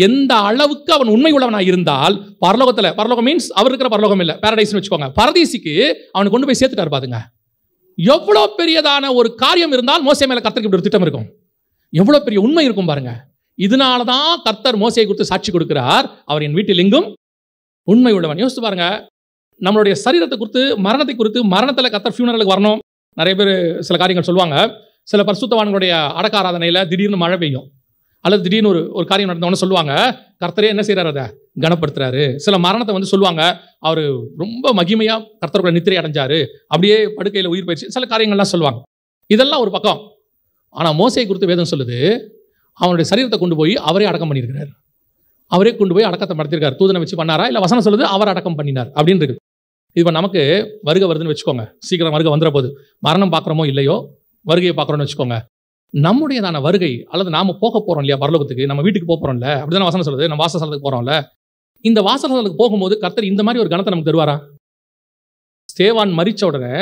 எந்த அளவுக்கு அவன் உண்மை உள்ளவனாக இருந்தால், பரலோகம் மீன்ஸ் அவர் இருக்கிற பரலோகம் இல்லை, பாரடைஸ்னு வச்சுக்கோங்க, பரதீசிக்கு அவனை கொண்டு போய் சேர்த்துட்டார். பாருங்க, எவ்வளவு பெரியதான ஒரு காரியம் இருந்தால் மோசே மேல கர்த்தருக்கு இப்படி ஒரு திட்டம் இருக்கும், எவ்வளவு பெரிய உண்மை இருக்கும் பாருங்க. இதனாலதான் கர்த்தர் மோசேயை குறித்து சாட்சி கொடுக்கிறார், அவர் என் வீட்டில் எங்கும் உண்மை உள்ளவன். யோசித்து பாருங்க, நம்மளுடைய சரீரத்தை குறித்து, மரணத்தை குறித்து, மரணத்தில் கர்த்தர் ஃபியூனரலுக்கு வரணும். நிறைய பேர் சில காரியங்கள் சொல்லுவாங்க. சில பரிசுத்தவான்களுடைய அடக்க ஆராதனையில் திடீர்னு மழை பெய்யும், அல்லது திடீர்னு ஒரு காரியம் நடந்தவொன்னு சொல்லுவாங்க, கர்த்தரே என்ன செய்யறாரு, அதை கனப்படுத்துறாரு. சில மரணத்தை வந்து சொல்லுவாங்க, அவர் ரொம்ப மகிமையா கர்த்தரோட நித்திரை அடைஞ்சாரு, அப்படியே படுக்கையில் உயிர் போயிடுச்சு, சில காரியங்கள்லாம் சொல்லுவாங்க. இதெல்லாம் ஒரு பக்கம். ஆனால் மோசேயை குறித்து வேதம் சொல்லுது, அவனுடைய சரீரத்தை கொண்டு போய் அவரே அடக்கம் பண்ணியிருக்கிறார். அவரே கொண்டு போய் அடக்கத்தை நடத்திருக்காரு. தூதனை வச்சு பண்ணாரா, இல்லை வசனம் சொல்லுது அவர் அடக்கம் பண்ணினார் அப்படின்னு இருக்கு. இப்போ நமக்கு வருகை வருதுன்னு வச்சுக்கோங்க, சீக்கிரம் வருகை வந்துற போது, மரணம் பார்க்குறோமோ இல்லையோ, வருகையை பார்க்குறோன்னு வச்சுக்கோங்க. நம்முடையதான வருகை, அல்லது நாம போக போறோம் இல்லையா பரலோகத்துக்கு, நம்ம வீட்டுக்கு போறோம்ல, அப்படிதான் வசனம் சொல்லுது, நம்ம வாசஸ்தலத்துக்கு போறோம்ல. இந்த வாசஸ்தலத்துக்கு போகும்போது கர்த்தர் இந்த மாதிரி ஒரு கணத்தை நமக்கு தருவாரா? ஸ்தேவான் மரிச்ச உடனே,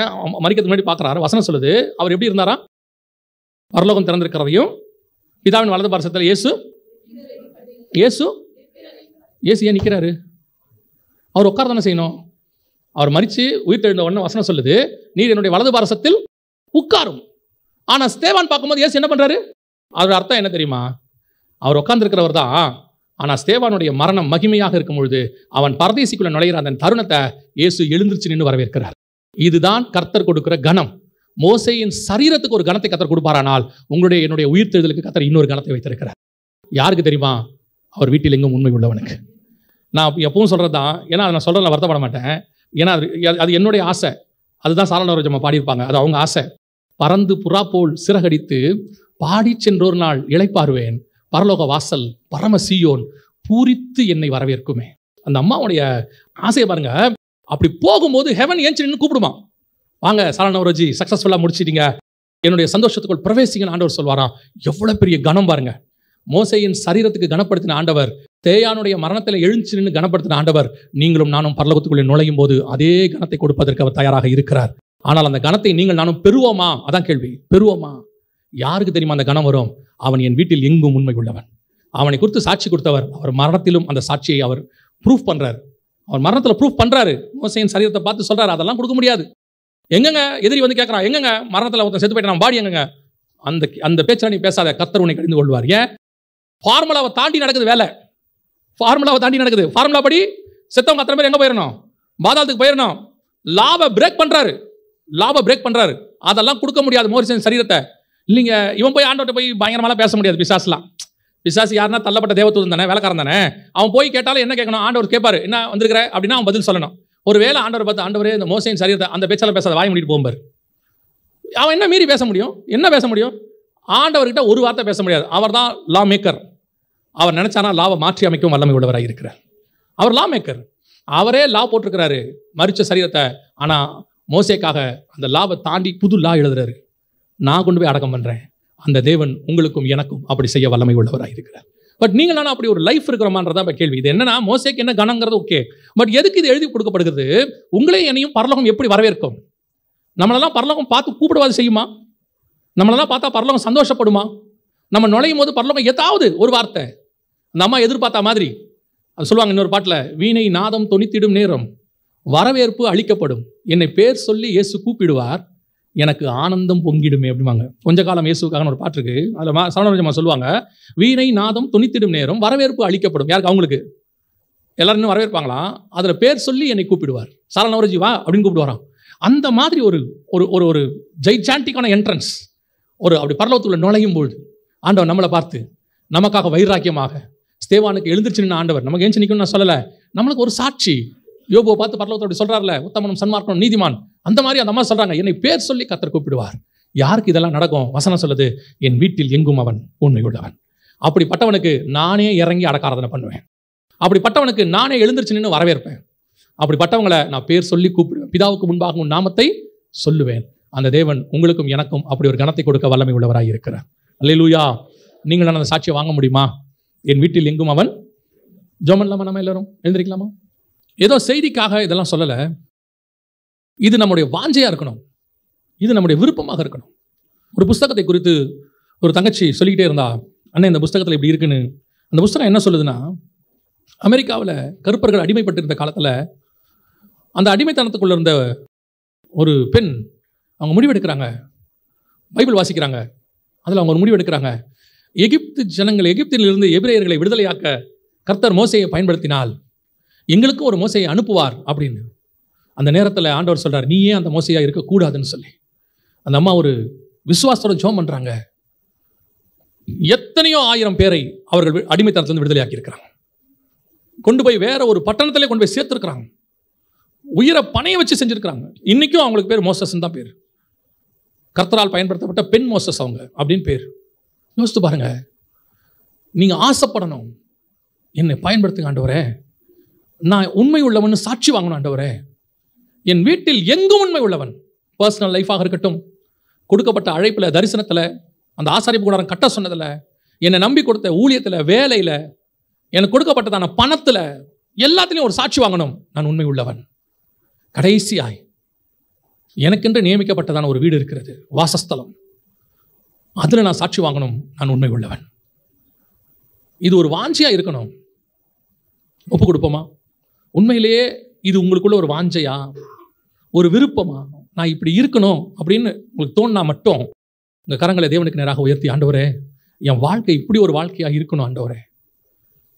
மரிக்கிறதுக்கு முன்னாடி பார்க்குறாரு, வசனம் சொல்லுது, அவர் எப்படி இருந்தாரா? பரலோகம் திறந்திருக்கிறதையும் பிதாவின் வலது பார்சத்தில் இயேசு ஏன் நிற்கிறாரு? அவர் உட்கார தானே செய்யணும். அவர் மரித்து உயிர்த்தெழுந்த உடனே வசனம் சொல்லுது, நீர் என்னுடைய வலது பாரசத்தில் உட்காரும். ஆனால் ஸ்தேவான் பார்க்கும்போது இயேசு என்ன பண்ணுறாரு? அதோட அர்த்தம் என்ன தெரியுமா? அவர் உட்கார்ந்துருக்கிறவர் தான். ஆனால் ஸ்தேவானுடைய மரணம் மகிமையாக இருக்கும் பொழுது அவன் பரதேசிக்குள்ள நுழைகிற அந்த தருணத்தை இயேசு எழுந்திருச்சு நின்று வரவேற்கிறார். இதுதான் கர்த்தர் கொடுக்கிற கனம். மோசேயின் சரீரத்துக்கு ஒரு கனத்தை கர்த்தர் கொடுப்பாரானால் உங்களுடைய என்னுடைய உயிர்த்தெழுதலுக்கு கர்த்தர் இன்னொரு கனத்தை வைத்திருக்கிறார். யாருக்கு தெரியுமா? அவர் வீட்டில் எங்கும் உண்மை உள்ளவனுக்கு. நான் எப்பவும் சொல்கிறது தான், ஏன்னா அதை நான் சொல்கிறத வருத்தப்பட மாட்டேன். ஏன்னா அது என்னுடைய ஆசை. அதுதான் சாலனோரஜம்மா பாடியிருப்பாங்க, அது அவங்க ஆசை. பறந்து புறா போல் சிறகடித்து பாடி சென்றோர் நாள் இளைப்பாருவேன், பரலோக வாசல் பரம சீயோன் பூரித்து என்னை வரவேற்குமே. அந்த அம்மாவுடைய ஆசையை பாருங்க. அப்படி போகும்போது ஹெவன் ஏஞ்சி நின்று கூப்பிடுமா, வாங்க சாலனோரஜி சக்ஸஸ்ஃபுல்லாக முடிச்சிட்டீங்க, என்னுடைய சந்தோஷத்துக்குள் பிரவேசிங்கன்னு ஆண்டவர் சொல்வாராம். எவ்வளோ பெரிய கனம் பாருங்க. மோசேயின் சரீரத்துக்கு கனப்படுத்தின ஆண்டவர், தேயானுடைய மரணத்தில் எழுந்து நின்று கனப்படுத்தின ஆண்டவர், நீங்களும் நானும் பரலோகத்துக்குள்ளே நுழையும் போது அதே கனத்தை கொடுப்பதற்கு அவர் தயாராக இருக்கிறார். ஆனால் அந்த கனத்தை நீங்கள் நானும் பெறுவோமா? அதான் கேள்வி. பெறுவோமா? யாருக்கு தெரியுமா அந்த கனம் வரும்? அவன் என் வீட்டில் எங்கும் உண்மை உள்ளவன். அவனை குறித்து சாட்சி கொடுத்தவர், அவர் மரணத்திலும் அந்த சாட்சியை அவர் ப்ரூஃப் பண்றாரு. அவர் மரணத்தில் ப்ரூஃப் பண்றாரு. மோசேயின் சரீரத்தை பார்த்து சொல்றாரு, அதெல்லாம் கொடுக்க முடியாது. எங்கங்க எதிரி வந்து கேட்கறான், எங்கங்க மரணத்தில் ஒருத்தன் செத்து போயிட்டான் பாடி எங்கங்க? அந்த பேச்சை நீ பேசாத, கர்த்தர் உன்னை கடிந்து கொள்வார். ஏன்? ஃபார்முலாவை தாண்டி நடக்குது வேலை. ஃபார்முலாவை தாண்டி நடக்குது. ஃபார்முலா படி செத்தவங்க அத்தனை பேர் எங்க போயிடணும்? பாதாளத்துக்கு போயிடணும். லாவை பிரேக் பண்றாரு. அதெல்லாம் கொடுக்க முடியாது மோசேயின் சரீரத்தை. இல்லைங்க, இவன் போய் ஆண்டவர்கிட்ட போய் பயங்கரமாலாம் பேச முடியாது. பிசாசு யாருன்னா தள்ளப்பட்ட தேவதூதன் தானே, வேலைக்காரன் தானே. அவன் போய் கேட்டாலும் என்ன கேட்கணும்? ஆண்டவர் கேட்பாரு, என்ன வந்திருக்கிற அப்படின்னா அவன் பதில் சொல்லணும். ஒரு வேளை ஆண்டவர் பார்த்து, ஆண்டவரே இந்த மோசேயின் சரீரத்தை அந்த பேச்சால பேசாத, வாய் மூடிட்டு போகும்பாரு. அவன் என்ன மீறி பேச முடியும்? என்ன பேச முடியும்? ஆண்டவர்கிட்ட ஒரு வார்த்தை பேச முடியாது. அவர் தான் லா மேக்கர். அவர் நினைச்சானா லாவை மாற்றி அமைக்கும் வல்லமை உள்ளவராக இருக்கிறார். அவர் லா மேக்கர். அவரே லா போட்டிருக்கிறாரு மரிச்ச சரீரத்தை. ஆனால் மோசேக்காக அந்த லாவை தாண்டி புது லா எழுதுறாரு. நான் கொண்டு போய் அடக்கம் பண்ணுறேன். அந்த தேவன் உங்களுக்கும் எனக்கும் அப்படி செய்ய வல்லமை உள்ளவராக இருக்கிறார். பட் நீங்கள் நானும் அப்படி ஒரு லைஃப் இருக்கிறோமான்றதான் இப்போ கேள்வி. இது என்னன்னா, மோசேக்கு என்ன கனங்கிறது ஓகே, பட் எதுக்கு இது எழுதி கொடுக்கப்படுகிறது? உங்களையும் என்னையும் பரலோகம் எப்படி வரவேற்கும்? நம்மளெல்லாம் பரலோகம் பார்த்து கூப்பிடுவாது செய்யுமா? நம்மளெல்லாம் பார்த்தா பரலோகம் சந்தோஷப்படுமா? நம்ம நுழையும் போது பரலோகம் ஏதாவது ஒரு வார்த்தை அந்த அம்மா எதிர்பார்த்த மாதிரி அது சொல்லுவாங்க இன்னொரு பாட்டில், வீணை நாதம் தொனித்திடும் நேரம் வரவேற்பு அளிக்கப்படும், என்னை பேர் சொல்லி இயேசு கூப்பிடுவார், எனக்கு ஆனந்தம் பொங்கிடுமே அப்படிவாங்க. கொஞ்ச காலம் இயேசுக்கான ஒரு பாட்டு இருக்கு. அதில் சரணரஜமா சொல்லுவாங்க, வீணை நாதம் தொனித்திடும் நேரம் வரவேற்பு அளிக்கப்படும். யாருக்கு? அவங்களுக்கு. எல்லாரும் இன்னும் வரவேற்பாங்களாம். அதில் பேர் சொல்லி என்னை கூப்பிடுவார், சாலனோரஜி வா அப்படின்னு கூப்பிடுவாராம். அந்த மாதிரி ஒரு ஒரு ஒரு ஜெய்சாண்டிக்கான என்ட்ரன்ஸ். அப்படி பரலோகத்துக்குள்ள நுழையும் பொழுது ஆண்டவர் நம்மளை பார்த்து நமக்காக வைராக்கியமாக, ஸ்தேவானுக்கு எழுந்திருச்சு நின்ன ஆண்டவர் நமக்கு ஏஞ்சி நிற்கணும்னு நான் சொல்லலை, நம்மளுக்கு ஒரு சாட்சி. யோபுவை பார்த்து பரலோகத்தோட சொல்றாருல, உத்தமனும் சன்மார்க்கனும் நீதிமான், அந்த மாதிரி அந்த அம்மா சொல்றாங்க, என்னை பேர் சொல்லி கர்த்தர் கூப்பிடுவார். யாருக்கு இதெல்லாம் நடக்கும்? வசனம் சொல்லுது, என் வீட்டில் எங்கும் அவன் உண்மை உள்ளவன். அப்படிப்பட்டவனுக்கு நானே இறங்கி அடக்காராதனை பண்ணுவேன். அப்படிப்பட்டவனுக்கு நானே எழுந்திருச்சு நின்று வரவேற்பேன். அப்படிப்பட்டவங்களை நான் பேர் சொல்லி கூப்பிடுவேன். பிதாவுக்கு முன்பாக உன் நாமத்தை சொல்லுவேன். அந்த தேவன் உங்களுக்கும் எனக்கும் அப்படி ஒரு கனத்தை கொடுக்க வல்லமை உள்ளவராக இருக்கிறார். அல்லேலூயா. நீங்கள் அந்த சாட்சியை வாங்க முடியுமா? என் வீட்டில் எங்கும் அவன். ஜெபம் பண்ணலாமா? நம்ம எல்லாரும் எழுந்திருக்கலாமா? ஏதோ செய்திக்காக இதெல்லாம் சொல்லலை. இது நம்முடைய வாஞ்சையாக இருக்கணும். இது நம்முடைய விருப்பமாக இருக்கணும். ஒரு புஸ்தகத்தை குறித்து ஒரு தங்கச்சி சொல்லிக்கிட்டே இருந்தா, அண்ணன் இந்த புஸ்தகத்தில் இப்படி இருக்குன்னு. அந்த புஸ்தகம் என்ன சொல்லுதுன்னா, அமெரிக்காவில் கருப்பர்கள் அடிமைப்பட்டிருந்த காலத்தில் அந்த அடிமைத்தனத்துக்குள்ள இருந்த ஒரு பெண் அவங்க முடிவெடுக்கிறாங்க, பைபிள் வாசிக்கிறாங்க. அதில் அவங்க ஒரு முடிவெடுக்கிறாங்க, எகிப்து ஜனங்கள், எகிப்திலிருந்து எபிரேயர்களை விடுதலையாக்க கர்த்தர் மோசேயை பயன்படுத்தினால் எங்களுக்கும் ஒரு மோசையை அனுப்புவார் அப்படின்னு. அந்த நேரத்தில் ஆண்டவர் சொல்றார், நீ ஏன் அந்த மோசையா இருக்கக்கூடாதுன்னு சொல்லி. அந்த அம்மா ஒரு விசுவாசத்தோட ஜெபம் பண்றாங்க. எத்தனையோ ஆயிரம் பேரை அவர்கள் அடிமைத்தனத்திலிருந்து விடுதலையாக்கி இருக்கிறாங்க. கொண்டு போய் வேற ஒரு பட்டணத்திலே கொண்டு போய் சேர்த்துருக்கிறாங்க. உயிரை பணைய வச்சு செஞ்சிருக்கிறாங்க. இன்னைக்கும் அவங்களுக்கு பேர் மோசஸ் தான் பேர். கர்த்தரால் பயன்படுத்தப்பட்ட பெண் மோசஸ் அவங்க அப்படின்னு பேர். யோசித்து பாருங்க. நீங்க ஆசைப்படணும், என்னை பயன்படுத்துங்க ஆண்டவரே, நான் உண்மை உள்ளவன் சாட்சி வாங்கணும் ஆண்டவரே, என் வீட்டில் எங்கும் உண்மை உள்ளவன். பர்சனல் லைஃபாக இருக்கட்டும், கொடுக்கப்பட்ட அழைப்பில், தரிசனத்தில், அந்த ஆசாரிப்பு கூடாரம் கட்ட சொன்னதில், என்னை நம்பி கொடுத்த ஊழியத்தில், வேலையில், எனக்கு கொடுக்கப்பட்டதான பணத்தில், எல்லாத்திலையும் ஒரு சாட்சி வாங்கணும், நான் உண்மை உள்ளவன். கடைசியாய் எனக்கென்று நியமிக்கப்பட்டதான ஒரு வீடு இருக்கிறது, வாசஸ்தலம், அதில் நான் சாட்சி வாங்கணும், நான் உண்மை உள்ளவன். இது ஒரு வாஞ்சியாக இருக்கணும். ஒப்பு கொடுப்போமா? உண்மையிலேயே இது உங்களுக்குள்ள ஒரு வாஞ்சையா, ஒரு விருப்பமா, நான் இப்படி இருக்கணும் அப்படின்னு உங்களுக்கு தோணுனா மட்டும் உங்கள் கரங்களை தேவனுக்கு நேராக உயர்த்தி, ஆண்டவரே என் வாழ்க்கை இப்படி ஒரு வாழ்க்கையாக இருக்கணும், ஆண்டவரே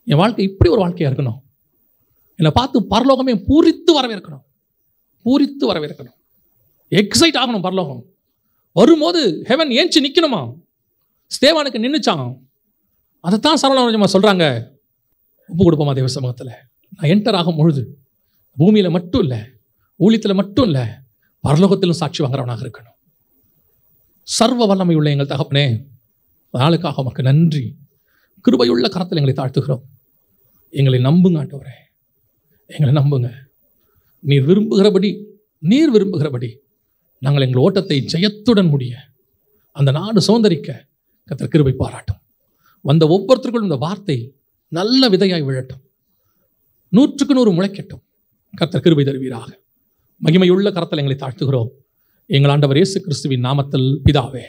என் வாழ்க்கை இப்படி ஒரு வாழ்க்கையாக இருக்கணும், என்னை பார்த்து பரலோகமே பூரித்து வரவேற்கணும், பூரித்து வரவேற்கணும், எக்ஸைட் ஆகணும். பரலோகம் வரும்போது ஹெவன் ஏஞ்சி நிற்கணுமா? ஸ்தேவானுக்கு நின்றுச்சான். அதைத்தான் சரவணமா சொல்கிறாங்க. ஒப்பு கொடுப்போமா தேவ சமூகத்தில்? நான் என்டர் ஆகும் பொழுது பூமியில் மட்டும் இல்லை, ஊழியத்தில் மட்டும் இல்லை, பரலோகத்திலும் சாட்சி வாங்குறவனாக இருக்கணும். சர்வ வல்லமை உள்ள எங்கள் தகப்பனே, நாளுக்காக உமக்கு நன்றி. கிருபையுள்ள கரத்தில் எங்களை தாழ்த்துகிறோம். எங்களை நம்புங்க ஆண்டவரே, எங்களை நம்புங்க. நீர் விரும்புகிறபடி நாங்கள் எங்கள் ஓட்டத்தை ஜெயத்துடன் முடிய, அந்த நாடு சுதந்தரிக்க கர்த்தர் கிருபை பாராட்டும். வந்த ஒவ்வொருத்தருக்கும் இந்த வார்த்தை நல்ல விதையாய் விழட்டும், 100க்கு 100 முளைக்கட்டும். கர்த்தர் கிருபை தருவீராக. மகிமையுள்ள கரத்தில் எங்களை தாழ்த்துகிறோம் எங்கள் ஆண்டவர் இயேசு கிறிஸ்துவின் நாமத்தில் பிதாவே.